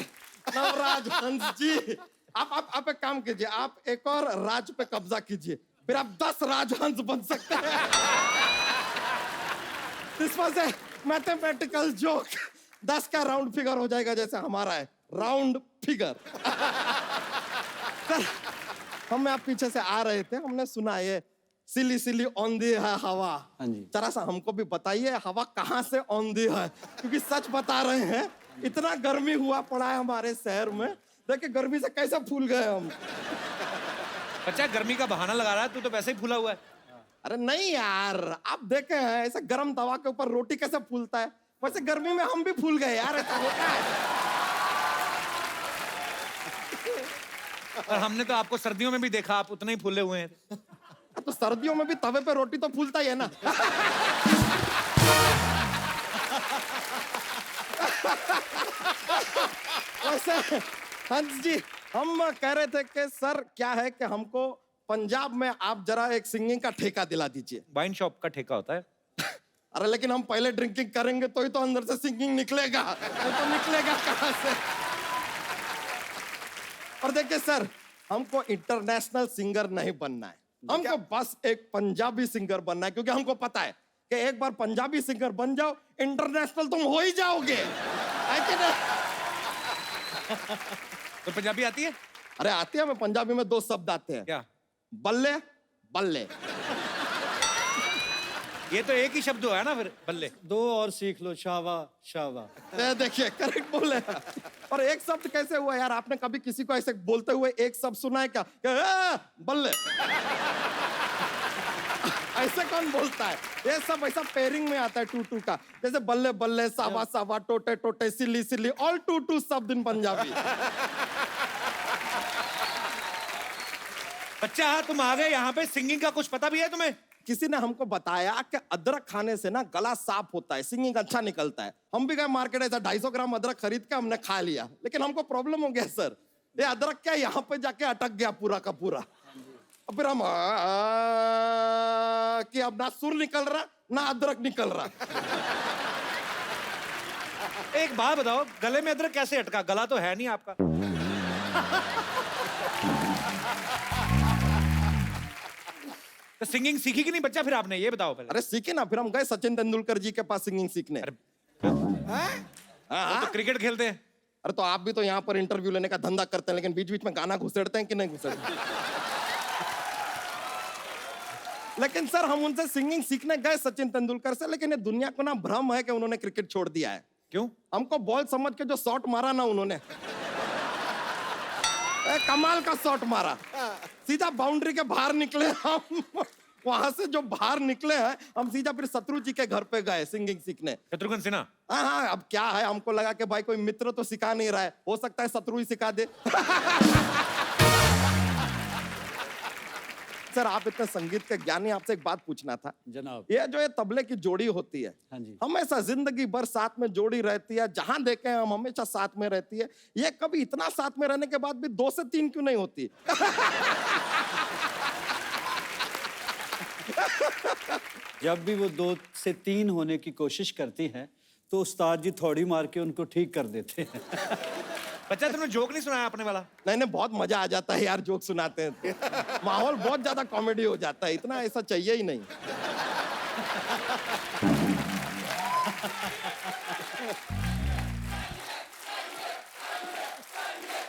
Speaker 5: नवराज हंस जी आप एक काम कीजिए, आप एक और राज पे कब्जा कीजिए, फिर आप 10 राजहंस बन सकते हैं। This was a mathematical joke. 10 का राउंड फिगर हो जाएगा जैसे हमारा है राउंड फिगर। सर हम आप पीछे से आ रहे थे, हमने सुना ये सिली सिली औंधी है हवा।
Speaker 8: हाँ जी।
Speaker 5: जरा सा हमको भी बताइए हवा कहाँ से औंधी है, क्योंकि सच बता रहे हैं इतना गर्मी हुआ पड़ा है हमारे शहर में, देखिए गर्मी से कैसे फूल गए हम।
Speaker 7: बच्चा गर्मी का बहाना लगा रहा है, तू तो वैसे ही फूला हुआ है।
Speaker 5: अरे नहीं यार, आप देखे हैं ऐसे गर्म तवा के ऊपर रोटी कैसे फूलता है, वैसे गर्मी में हम भी फूल गए यार, ऐसा होता है।
Speaker 7: और हमने तो आपको सर्दियों में भी देखा, आप उतने ही फूले हुए हैं।
Speaker 5: तो सर्दियों में भी तवे पे रोटी तो फूलता ही है ना। वैसे हंस जी हम कह रहे थे कि सर क्या है कि हमको पंजाब में आप जरा एक सिंगिंग का ठेका दिला दीजिए।
Speaker 7: वाइन शॉप का ठेका होता है।
Speaker 5: अरे लेकिन हम पहले ड्रिंकिंग करेंगे तो ही तो अंदर से सिंगिंग निकलेगा, नहीं तो निकलेगा कहाँ से। और देखिए सर हमको इंटरनेशनल सिंगर नहीं बनना है, हमको बस एक पंजाबी सिंगर बनना है, क्योंकि हमको पता है कि एक बार पंजाबी सिंगर बन जाओ इंटरनेशनल तुम हो ही जाओगे, है कि नहीं?
Speaker 7: तो पंजाबी आती है?
Speaker 5: अरे आती है, मैं पंजाबी में 2 शब्द आते हैं।
Speaker 7: क्या?
Speaker 5: बल्ले बल्ले।
Speaker 7: ये तो एक ही शब्द है ना, फिर बल्ले।
Speaker 8: 2 और सीख लो, शावा शावा।
Speaker 5: देखिए करेक्ट बोले। और एक शब्द कैसे हुआ यार, आपने कभी किसी को ऐसे बोलते हुए एक शब्द सुना है क्या? बल्ले। ऐसे कौन बोलता है? ये सब ऐसा पेयरिंग में आता है 2-2 का, जैसे बल्ले बल्ले, सावा सावा, टोटे टोटे, सिली सिली, ऑल 2-2 शब्द इन पंजाबी।
Speaker 7: बच्चा तुम आ गए यहाँ पे, सिंगिंग का कुछ पता भी है तुम्हें?
Speaker 5: किसी ने हमको बताया कि अदरक खाने से ना गला साफ होता है, सिंगिंग अच्छा निकलता है। हम भी गए मार्केट, ऐसा 250 ग्राम अदरक खरीद के हमने खा लिया, लेकिन हमको प्रॉब्लम हो गया सर, ये अदरक क्या यहाँ पे जाके अटक गया पूरा का पूरा। अब फिर हम कि अब ना सुर निकल रहा ना अदरक निकल रहा।
Speaker 7: एक बात बताओ, गले में अदरक कैसे अटका? गला तो है नहीं आपका। तो सिंगिंग सीखी कि नहीं बच्चा फिर आपने, ये बताओ पहले।
Speaker 5: अरे सीखी ना, फिर हम गए सचिन तेंदुलकर जी के पास सिंगिंग सीखने।
Speaker 7: वो तो क्रिकेट खेलते हैं।
Speaker 5: अरे तो आप भी तो यहाँ पर इंटरव्यू लेने का धंधा करते हैं, लेकिन बीच बीच में गाना घुसेड़ते हैं कि नहीं घुसेड़ते? लेकिन सर हम उनसे सिंगिंग सीखने गए सचिन तेंदुलकर से, लेकिन ये दुनिया को ना भ्रम है कि उन्होंने क्रिकेट छोड़ दिया है।
Speaker 7: क्यों?
Speaker 5: हमको बॉल समझ के जो शॉट मारा ना उन्होंने, कमाल का शॉट मारा, सीधा बाउंड्री के बाहर निकले हम। वहां से जो बाहर निकले हैं हम सीधा फिर शत्रु जी के घर पे गए सिंगिंग सीखने।
Speaker 7: शत्रुघ्न सिन्हा?
Speaker 5: हाँ, अब क्या है, हमको लगा कि भाई कोई मित्र तो सिखा नहीं रहा है, हो सकता है शत्रु ही सिखा दे। सर आप इतने संगीत के ज्ञानी, आपसे एक बात पूछना था
Speaker 8: जनाब।
Speaker 5: ये जो ये तबले की जोड़ी होती है,
Speaker 8: हाँ जी।
Speaker 5: हमेशा जिंदगी भर साथ में जोड़ी रहती है, जहां देखे हम हमेशा साथ में रहती है, ये कभी इतना साथ में रहने के बाद भी 2 से 3 क्यों नहीं होती?
Speaker 8: जब भी वो 2 से 3 होने की कोशिश करती हैं तो उस्ताद जी थोड़ी मार के उनको ठीक कर देते हैं।
Speaker 7: बच्चा तुमने जोक नहीं सुनाया अपने वाला?
Speaker 5: नहीं, बहुत मजा आ जाता है यार जोक सुनाते हैं। माहौल बहुत ज्यादा कॉमेडी हो जाता है, इतना ऐसा चाहिए ही नहीं।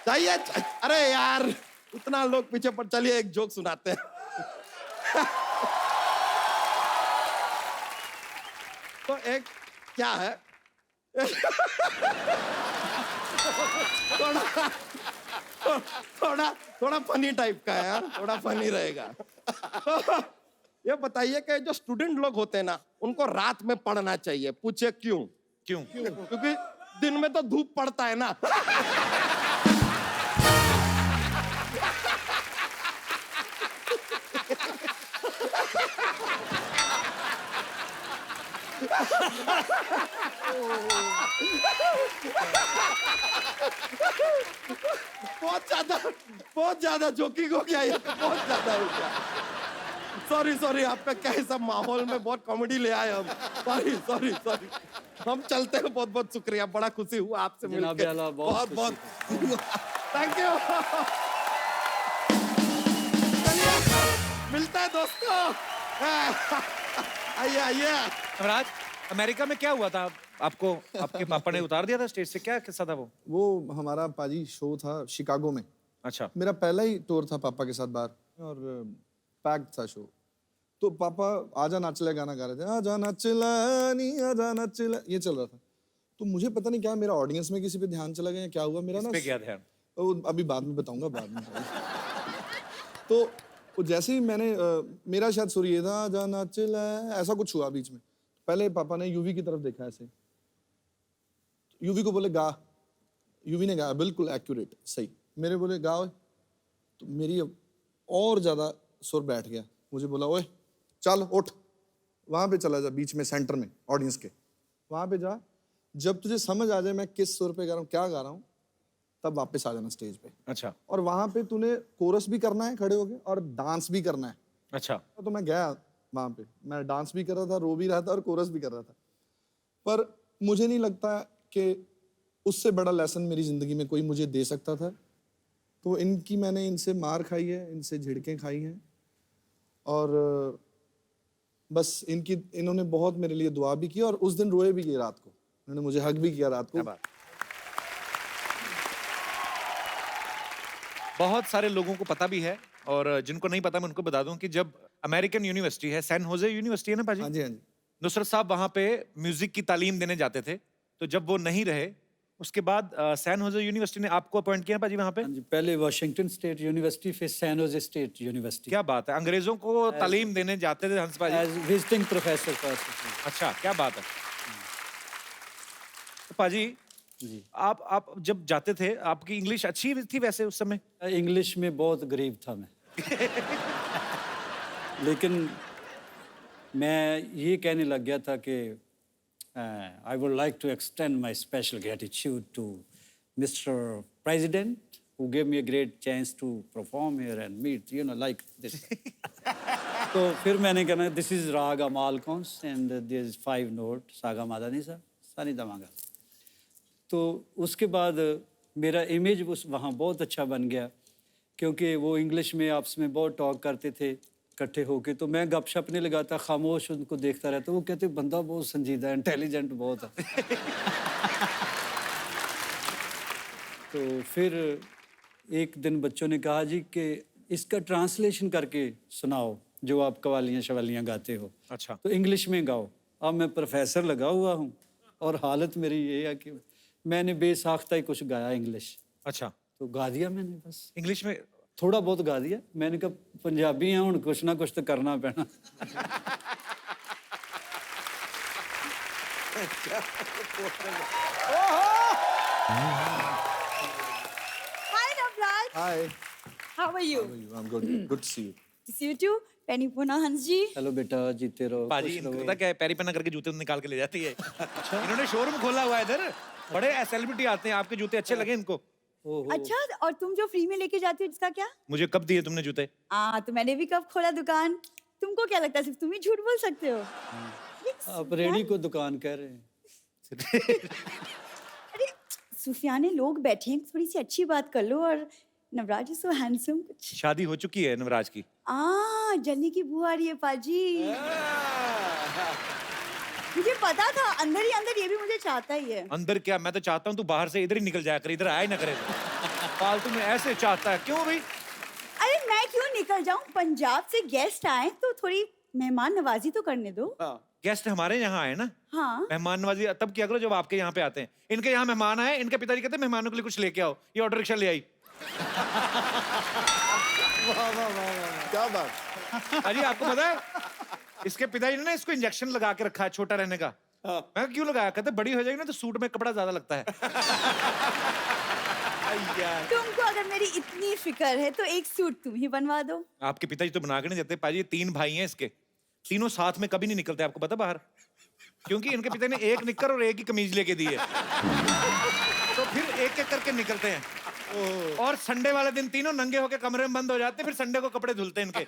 Speaker 5: चाहिए। अरे यार इतना लोग पीछे पर, चलिए एक जोक सुनाते हैं। तो एक क्या है, थोड़ा फनी टाइप का है यार, थोड़ा फनी रहेगा। ये बताइए कि जो स्टूडेंट लोग होते हैं ना, उनको रात में पढ़ना चाहिए, पूछे क्यों?
Speaker 7: क्यों?
Speaker 5: क्योंकि दिन में तो धूप पड़ता है ना। बहुत ज्यादा जोकिंग हो गया ये, बहुत ज्यादा हो गया। सॉरी सॉरी, आपका कैसा माहौल में बहुत कॉमेडी ले आए हम। सॉरी सॉरी सॉरी, हम चलते हैं। बहुत बहुत शुक्रिया, बड़ा खुशी हुआ आपसे
Speaker 8: जनाब
Speaker 5: मिलकर।
Speaker 8: आला,
Speaker 5: बहुत
Speaker 8: बहुत
Speaker 5: बहुत थैंक यू। चलिए मिलता है दोस्तों। आइए आइए।
Speaker 7: नवराज, अमेरिका में क्या हुआ था आपको? आपके पापा ने उतार दिया था स्टेज से, क्या किस्सा था वो?
Speaker 11: वो हमारा पाजी शो था शिकागो में।
Speaker 7: अच्छा।
Speaker 11: मेरा पहला ही टूर था पापा के साथ बाहर और पैक्ड था शो। तो पापा आजा नाचले गाना गा रहे थे, आजा नाचला नी आजा नाचला, ये चल रहा था। तो मुझे पता नहीं क्या मेरा ऑडियंस में किसी पे ध्यान चला गया, क्या हुआ मेरा
Speaker 7: इस
Speaker 11: ना।
Speaker 7: पे क्या ध्यान?
Speaker 11: वो अभी बाद में बताऊंगा, बाद में। तो वो जैसे ही मैंने मेरा शायद सुर ये था, आजा नाचला, ऐसा कुछ हुआ बीच में। पहले पापा ने यूवी की तरफ देखा ऐसे, यूवी को बोले गा, यूवी ने गाया बिल्कुल एक्यूरेट सही। मेरे बोले गाओ, तो मेरी और ज्यादा सुर बैठ गया। मुझे बोला ओए चल उठ, वहां पे चला जा, बीच में सेंटर में ऑडियंस के वहां पे जा, जब तुझे समझ आ जाए मैं किस सुर पे गा रहा हूँ, क्या गा रहा हूँ, तब वापस आ जाना स्टेज पे।
Speaker 7: अच्छा।
Speaker 11: और वहां पे तूने कोरस भी करना है खड़े होके और डांस भी करना है।
Speaker 7: अच्छा।
Speaker 11: तो मैं गया वहां पे, मैं डांस भी कर रहा था, रो भी रहा था और कोरस भी कर रहा था। पर मुझे नहीं लगता कि उससे बड़ा लेसन मेरी जिंदगी में कोई मुझे दे सकता था। तो मैंने इनसे मार खाई है, इनसे झिड़कें खाई हैं और बस इन्होंने बहुत मेरे लिए दुआ भी की और उस दिन रोए भी किए रात को, इन्होंने मुझे हग भी किया रात को।
Speaker 7: बहुत सारे लोगों को पता भी है और जिनको नहीं पता मैं उनको बता दूं कि जब अमेरिकन यूनिवर्सिटी है, सैन होजे यूनिवर्सिटी है ना पाजी?
Speaker 11: हाँ जी हाँ जी।
Speaker 7: नुसरत साहब वहां पे म्यूजिक की तालीम देने जाते थे, तो जब वो नहीं रहे उसके बाद सैन होजे यूनिवर्सिटी ने आपको अपॉइंट किया पाजी वहां पे?
Speaker 8: हाँ जी, पहले वाशिंगटन स्टेट यूनिवर्सिटी, फिर सैन होजे स्टेट यूनिवर्सिटी।
Speaker 7: क्या बात है, अंग्रेजों को तालीम देने जाते थे Hans paaji?
Speaker 8: As visiting professor first.
Speaker 7: अच्छा, क्या बात है। तो पाजी
Speaker 8: जी,
Speaker 7: आप जब जाते थे आपकी इंग्लिश अच्छी थी वैसे उस समय?
Speaker 8: इंग्लिश में बहुत गरीब था मैं। लेकिन मैं ये कहने लग गया था कि I would like to extend my special gratitude to mister president who gave me a great chance to perform here and meet, you know, like this. तो फिर मैंने कहना this is राग अमाल कौंस and there is 5 note saga मादा निसा सानी दमागा। तो उसके बाद मेरा इमेज उस वहाँ बहुत अच्छा बन गया क्योंकि वो इंग्लिश में आपस में बहुत टॉक करते थे इकट्ठे होके। तो मैं गपशप नहीं लगाता, खामोश उनको देखता रहता। वो कहते बंदा बहुत संजीदा है, इंटेलिजेंट बहुत है। तो फिर एक दिन बच्चों ने कहा जी कि इसका ट्रांसलेशन करके सुनाओ जो आप कवालियाँ शवालियाँ गाते हो।
Speaker 7: अच्छा।
Speaker 8: तो इंग्लिश में गाओ। अब मैं प्रोफेसर लगा हुआ हूँ और हालत मेरी ये है कि मैंने बेसाख्ता ही कुछ गाया इंग्लिश।
Speaker 7: अच्छा।
Speaker 8: तो गा दिया मैंने, बस
Speaker 7: इंग्लिश में
Speaker 8: थोड़ा बहुत गा दिया। मैंने कहा पंजाबी हैं हुण कुछ ना कुछ तो करना पैना।
Speaker 6: Hi, Navraj.
Speaker 11: Hi,
Speaker 6: How are you?
Speaker 11: I am good, good to see you.
Speaker 6: To see you too. Penny Puna Hans ji.
Speaker 8: Hello बेटा, जीते रहो,
Speaker 7: पाजी
Speaker 8: खुश रहो।
Speaker 7: पता क्या है, पैरी पन्ना करके जूते निकाल के ले जाती है। इन्होंने शोरूम खोला हुआ है इधर, बड़े सेलिब्रिटी आते हैं, आपके जूते अच्छे लगे इनको।
Speaker 8: ओहो।
Speaker 6: अच्छा, और तुम जो फ्री में लेके जाती हो जिसका क्या?
Speaker 7: मुझे कब दिए तुमने जूते?
Speaker 6: तो मैंने भी कब खोला दुकान। तुमको क्या लगता है सिर्फ तुम ही झूठ बोल सकते हो?
Speaker 8: आप रेडी को दुकान कह रहे हैं।
Speaker 6: अरे सुफियाने लोग बैठे हैं, थोड़ी सी अच्छी बात कर लो। और नवराज इज सो हैंडसम। कुछ
Speaker 7: शादी हो चुकी है नवराज की?
Speaker 6: जलने की बू आ रही है पाजी। मुझे पता था अंदर ही अंदर ये भी मुझे चाहता ही है।
Speaker 7: अंदर क्या, मैं तो चाहता हूँ तू बाहर से इधर ही निकल जाया कर, इधर आया ही ना करे। फालतू में ऐसे चाहता है क्यों भाई?
Speaker 6: अरे मैं क्यों निकल जाऊं? पंजाब से गेस्ट आए तो थोड़ी मेहमान नवाजी तो करने दो।
Speaker 7: गेस्ट हमारे यहाँ आए ना,
Speaker 6: हाँ।
Speaker 7: मेहमान नवाजी तब क्या करो जब आपके यहाँ पे आते हैं। इनके यहाँ मेहमान आए, इनके पिताजी कहते हैं मेहमानों के लिए कुछ लेके आओ, ये ऑटो रिक्शा ले आई।
Speaker 9: क्या बात।
Speaker 7: अजी आपको पता है इसके पिताजी ने ना इसको इंजेक्शन लगा के रखा है छोटा रहने का। मैं कहा, क्यों लगाया? कहते बड़ी हो जाएगी ना तो सूट में कपड़ा ज्यादा लगता है।
Speaker 6: तुमको अगर मेरी इतनी फिक्र है तो एक सूट तुम ही बनवा दो।
Speaker 7: आपके पिताजी तो बना के नहीं देते पाजी, 3 भाई हैं इसके, तीनों साथ में कभी नहीं निकलते, आपको पता बाहर। क्योंकि इनके पिता ने एक निक्कर और एक ही कमीज लेके दी है। तो फिर एक एक करके निकलते हैं और संडे वाले दिन तीनों नंगे होके कमरे में बंद हो जाते हैं, फिर संडे को कपड़े धुलते हैं इनके।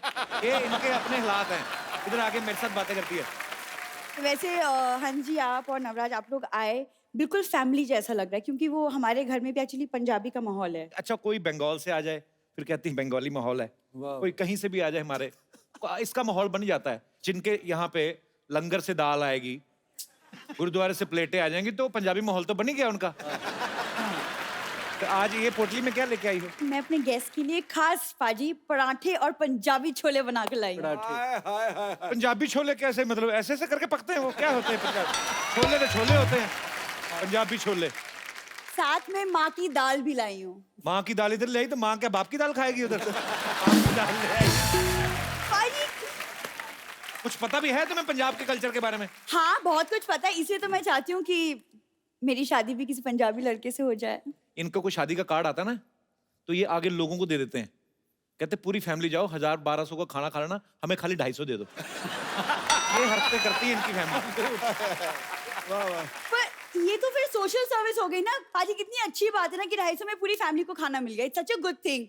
Speaker 7: ये इनके अपने हालात हैं। इधर आके मेरे साथ बातें करती है।
Speaker 6: वैसे हंस जी, आप और नवराज, आप लोग आए बिल्कुल फैमिली जैसा लग रहा है, क्योंकि वो हमारे घर में भी एक्चुअली पंजाबी का माहौल है।
Speaker 7: अच्छा, कोई बंगाल से आ जाए फिर कहती है बंगाली माहौल है, कोई कहीं से भी आ जाए हमारे, इसका माहौल बन जाता है। जिनके यहाँ पे लंगर से दाल आएगी, गुरुद्वारे से प्लेटें आ जाएंगी, तो पंजाबी माहौल तो बन ही गया उनका। तो आज ये पोटली में क्या लेके आई हो?
Speaker 6: मैं अपने गेस्ट के लिए खास पाजी पराठे और पंजाबी छोले बना के लाई हूँ।
Speaker 7: पंजाबी छोले कैसे, मतलब ऐसे ऐसे करके पकते हैं वो? क्या होते हैं पंजाबी छोले? तो छोले होते हैं पंजाबी छोले।
Speaker 6: साथ में माँ की दाल भी लाई हूँ।
Speaker 7: माँ की दाल इधर ले आई तो माँ क्या बाप की दाल खाएगी उधर? बाप की दाल ले आई।
Speaker 6: पाजी,
Speaker 7: कुछ पता भी है तुम्हें पंजाब के कल्चर के बारे में?
Speaker 6: हाँ बहुत कुछ पता है, इसलिए तो मैं चाहती हूँ कि मेरी शादी भी किसी पंजाबी लड़के से हो जाए।
Speaker 7: इनको कोई शादी का कार्ड आता ना तो ये आगे लोगों को दे देते हैं, कहते पूरी फैमिली जाओ, 1000-1200 का खाना खा लेना, हमें खाली 250 दे दो। ये हरकतें करती है इनकी फैमिली।
Speaker 6: पर ये तो फिर सोशल सर्विस हो गई ना पाजी। कितनी अच्छी बात है ना कि 250 में पूरी फैमिली को खाना मिल गया। It's such a good thing.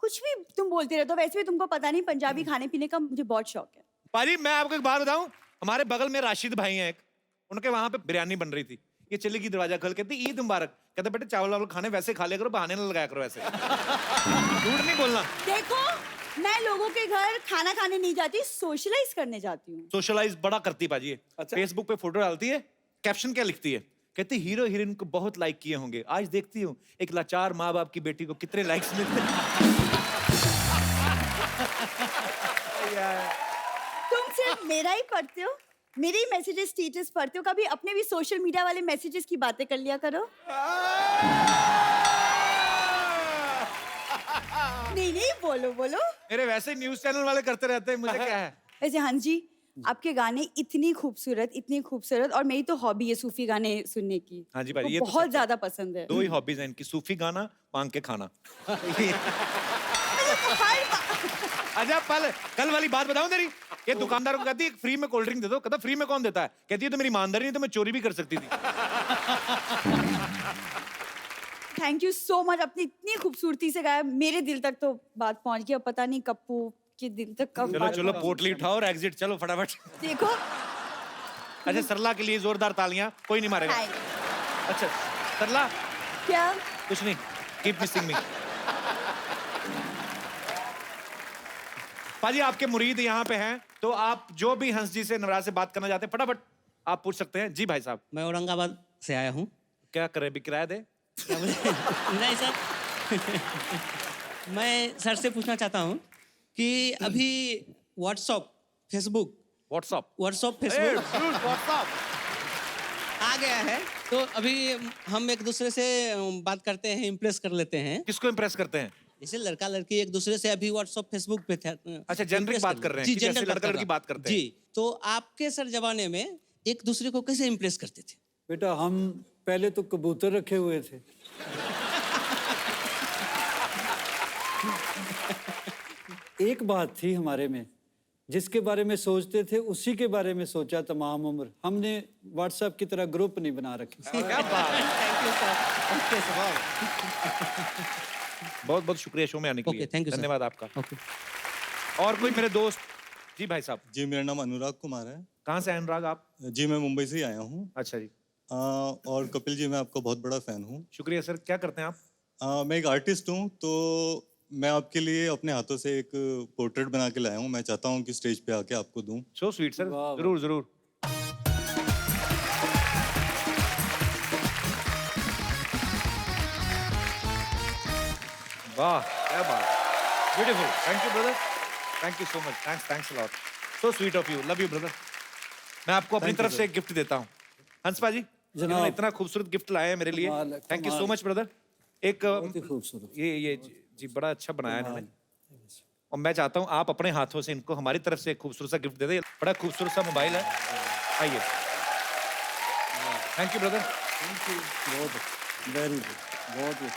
Speaker 6: कुछ भी तुम बोलते रहते हो, वैसे भी तुमको पता नहीं पंजाबी खाने पीने का मुझे बहुत शौक है।
Speaker 7: पाजी मैं आपको एक बात बताऊं, हमारे बगल में राशिद भाई हैं एक, उनके वहां पे बिरयानी बन रही थी। ये चली गई दरवाजा खोल, कहती ईद मुबारक। कहते बेटे चावल वावल खाने वैसे खा लिया करो, बहाने ना लगाया करो ऐसे। झूठ नहीं बोलना।
Speaker 6: देखो, मैं लोगों के घर खाना खाने नहीं जाती, सोशलाइज करने जाती हूँ।
Speaker 7: सोशलाइज बड़ा करती पाजी है। फेसबुक पे फोटो डालती है, कैप्शन क्या लिखती है, कहती हीरो हीरोइन को बहुत लाइक किए होंगे, आज देखती हूँ एक लाचार माँ बाप की बेटी को कितने लाइक्स मिलते हैं।
Speaker 6: तुम सिर्फ मेरा ही पढ़ते हो, मेरे ही मैसेजेस स्टेटस पढ़ते हो, कभी अपने भी सोशल मीडिया वाले मैसेजेस की बातें कर लिया करो। नहीं नहीं, बोलो बोलो।
Speaker 7: मेरे वैसे न्यूज चैनल वाले करते रहते हैं, मुझे क्या है।
Speaker 6: वैसे हंस जी, आपके गाने इतनी खूबसूरत, और मेरी तो हॉबी है सूफी गाने सुनने की।
Speaker 7: हाँ जी भाई,
Speaker 6: वो
Speaker 7: ये तो
Speaker 6: बहुत
Speaker 7: सच है।
Speaker 6: ज्यादा पसंद है।
Speaker 7: दो ही हॉबीज हैं इनकी, सूफी गाना, मांग के खाना। अच्छा कल वाली बात बताऊं तेरी, ये दुकानदार को कहती है फ्री में कोल्ड ड्रिंक दे दो, कहता फ्री में कौन देता है, कहती है तो मेरी ईमानदारी नहीं तो मैं चोरी भी कर सकती थी।
Speaker 6: थैंक यू सो मच, आपने इतनी खूबसूरती से गाया, मेरे दिल तक तो बात पहुंच गई। अब पता नहीं कप्पू के दिल तक कब
Speaker 7: चलो
Speaker 6: बात
Speaker 7: चलो
Speaker 6: पहुंची।
Speaker 7: पोटली उठाओ और एग्जिट चलो फटाफट।
Speaker 6: देखो,
Speaker 7: अच्छा सरला के लिए जोरदार तालियां, कोई नहीं मारेगा। अच्छा सरला,
Speaker 6: क्या
Speaker 7: कुछ नहीं, कीप मिसिंग मी। पाजी आपके मुरीद यहाँ पे हैं, तो आप जो भी हंस जी से, नवराज से बात करना चाहते हैं फटाफट आप पूछ सकते हैं। जी भाई साहब।
Speaker 12: मैं औरंगाबाद से आया हूँ।
Speaker 7: क्या कर रहे, भी किराया दे?
Speaker 12: नहीं सर। मैं सर से पूछना चाहता हूँ कि अभी व्हाट्सएप फेसबुक आ गया है, तो अभी हम एक दूसरे से बात करते हैं, इम्प्रेस कर लेते हैं।
Speaker 7: किसको इम्प्रेस करते हैं?
Speaker 12: जैसे लड़का लड़की एक दूसरे से अभी व्हाट्सएप फेसबुक पे थे।
Speaker 7: अच्छा जेनरिक बात कर रहे हैं
Speaker 12: जी,
Speaker 7: कि जैसे
Speaker 12: जेनरल
Speaker 7: लड़का लड़की बात करते हैं।
Speaker 12: जी, तो आपके सर जमाने में एक दूसरे को कैसे इम्प्रेस करते थे?
Speaker 8: बेटा हम पहले तो कबूतर रखे हुए थे। एक बात थी हमारे में, जिसके बारे में सोचते थे उसी के बारे में सोचा तमाम उम्र। हमने व्हाट्सएप की तरह ग्रुप नहीं बना रखे।
Speaker 7: क्या बात।
Speaker 12: Thank you sir.
Speaker 7: बहुत बहुत शुक्रिया शो में आने के लिए।
Speaker 12: Thank you sir.
Speaker 7: धन्यवाद आपका। और कोई मेरे दोस्त? जी भाई साहब।
Speaker 13: जी मेरा नाम अनुराग कुमार है।
Speaker 7: कहाँ से अनुराग आप?
Speaker 13: जी मैं मुंबई से ही आया हूँ।
Speaker 7: अच्छा जी।
Speaker 13: और कपिल जी मैं आपका बहुत बड़ा फैन हूँ।
Speaker 7: शुक्रिया सर। क्या करते हैं आप?
Speaker 13: मैं एक आर्टिस्ट हूँ, तो मैं आपके लिए अपने हाथों से एक पोर्ट्रेट बना के लाया हूँ। मैं चाहता हूँ कि स्टेज पे आके आपको दूँ।
Speaker 7: So sweet sir. जरूर जरूर। वाह क्या बात, beautiful. Thank you brother, thank you so much. Thanks a lot, so sweet of you. Love you brother. मैं आपको अपनी तरफ से एक गिफ्ट देता हूँ। हंसपा जी इन्होंने इतना खूबसूरत गिफ्ट लाया है मेरे लिए। Thank you so much brother. एक
Speaker 8: खूबसूरत
Speaker 7: ये जी बड़ा अच्छा बनाया इन्होंने, और मैं चाहता हूँ आप अपने हाथों से इनको हमारी तरफ से एक खूबसूरत सा गिफ्ट दे दें। बड़ा खूबसूरत सा मोबाइल है। आइए। Thank you brother.
Speaker 8: Thank you. बहुत वेरी गुड, बहुत ही।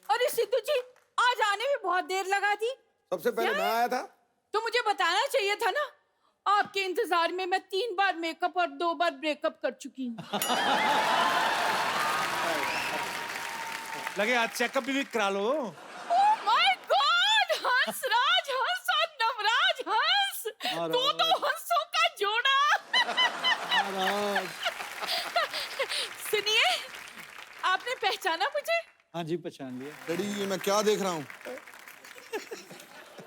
Speaker 2: अरे सिद्धू जी आज आने में बहुत देर लगा दी।
Speaker 9: सबसे पहले मैं आया था।
Speaker 2: तो मुझे बताना चाहिए था ना। आपके इंतजार में मैं 3 बार मेकअप और 2 बार ब्रेकअप कर चुकी हूँ।
Speaker 7: लगे आज चेकअप भी करा लो।
Speaker 2: Oh my God, Hansraj Hans और नवराज हंस, दो हंसों का जोड़ा। सुनिए, आपने पहचाना मुझे?
Speaker 8: हाँ जी, पहचान लिया।
Speaker 11: डैडी ये मैं क्या देख रहा हूँ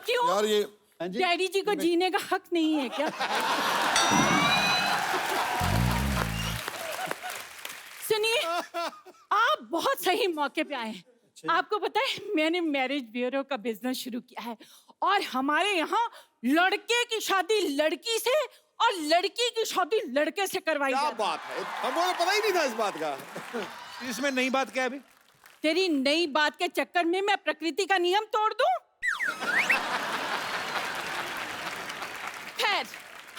Speaker 2: क्यों?
Speaker 11: यार? ये
Speaker 8: हाँ जी,
Speaker 2: डैडी जी को जीने का हक नहीं है क्या? सुनिए, आप बहुत सही मौके पे आए हैं। आपको पता है मैंने मैरिज ब्यूरो का बिजनेस शुरू किया है और हमारे यहाँ लड़के की शादी लड़की से और लड़की की शादी लड़के से करवाई
Speaker 9: क्या
Speaker 2: जाती है।
Speaker 9: बात है, हमको तो पता ही नहीं था इस बात का।
Speaker 7: इसमें नई बात क्या है अभी?
Speaker 2: तेरी नई बात के चक्कर में मैं प्रकृति का नियम तोड़ दूं? खैर,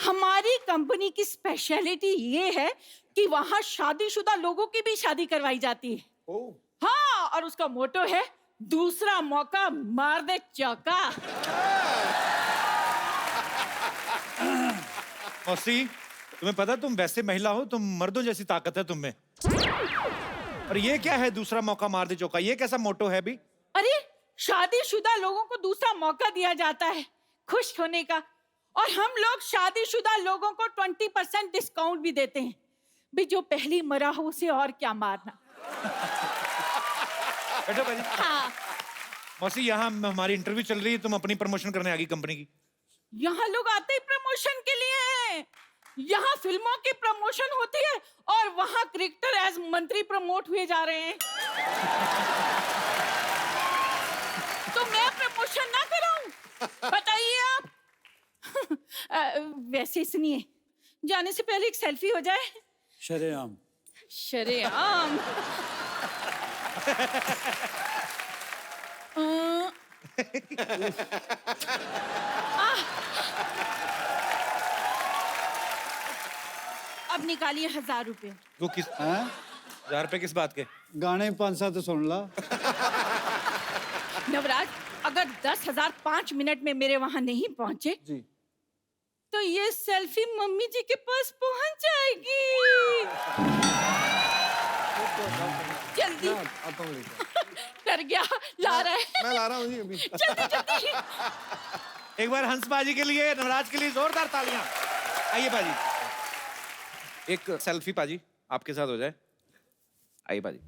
Speaker 2: हमारी कंपनी की स्पेशलिटी ये है कि वहां शादीशुदा लोगों की भी शादी करवाई जाती है। हाँ, और उसका मोटो है दूसरा मौका मार दे चौका।
Speaker 7: मौसी, तुम्हें पता तुम वैसे महिला हो, तुम मर्दों जैसी ताकत है तुम में। और ये क्या है दूसरा मौका मार दे चौका? ये कैसा मोटो है अभी?
Speaker 2: अरे, शादीशुदा लोगों को दूसरा मौका दिया जाता है खुश होने का, और हम लोग शादीशुदा लोगों को 20% डिस्काउंट भी देते हैं। भी जो पहली मरा हो उसे और क्या मारना।
Speaker 7: बैठो भाई।
Speaker 2: हाँ,
Speaker 7: मौसी, यहाँ हमारी इंटरव्यू चल रही है, तुम अपनी प्रमोशन करने आ गई कंपनी की।
Speaker 2: यहाँ लोग आते ही प्रमोशन के लिए। यहाँ फिल्मों की प्रमोशन होती है और वहाँ क्रिकेटर एज मंत्री प्रमोट हुए जा रहे हैं। तो मैं प्रमोशन ना कराऊं? बताइए आप। वैसे सुनिए, जाने से पहले एक सेल्फी हो जाए।
Speaker 8: शरेआम।
Speaker 2: शरेआम। अब निकालिए 1000 रुपए।
Speaker 7: वो किस?
Speaker 8: हैं?
Speaker 7: 1000 रुपए किस बात के?
Speaker 8: गाने 5-7 सुन ला।
Speaker 2: नवराज, अगर 10,000 5 मिनट में मेरे वहां नहीं पहुंचे
Speaker 8: जी,
Speaker 2: तो ये सेल्फी मम्मी जी के पास पहुंच जाएगी। जल्दी।
Speaker 11: आता हूँ लेकर।
Speaker 2: डर गया, ला रहा है।
Speaker 11: मैं ला रहा हूँ जी अभी।
Speaker 2: जल्दी जल्दी।
Speaker 7: एक बार हंसबाजी के लिए, नवराज के लिए जोरदार तालियां। आइए पाजी, एक सेल्फी पाजी आपके साथ हो जाए। आइए पाजी।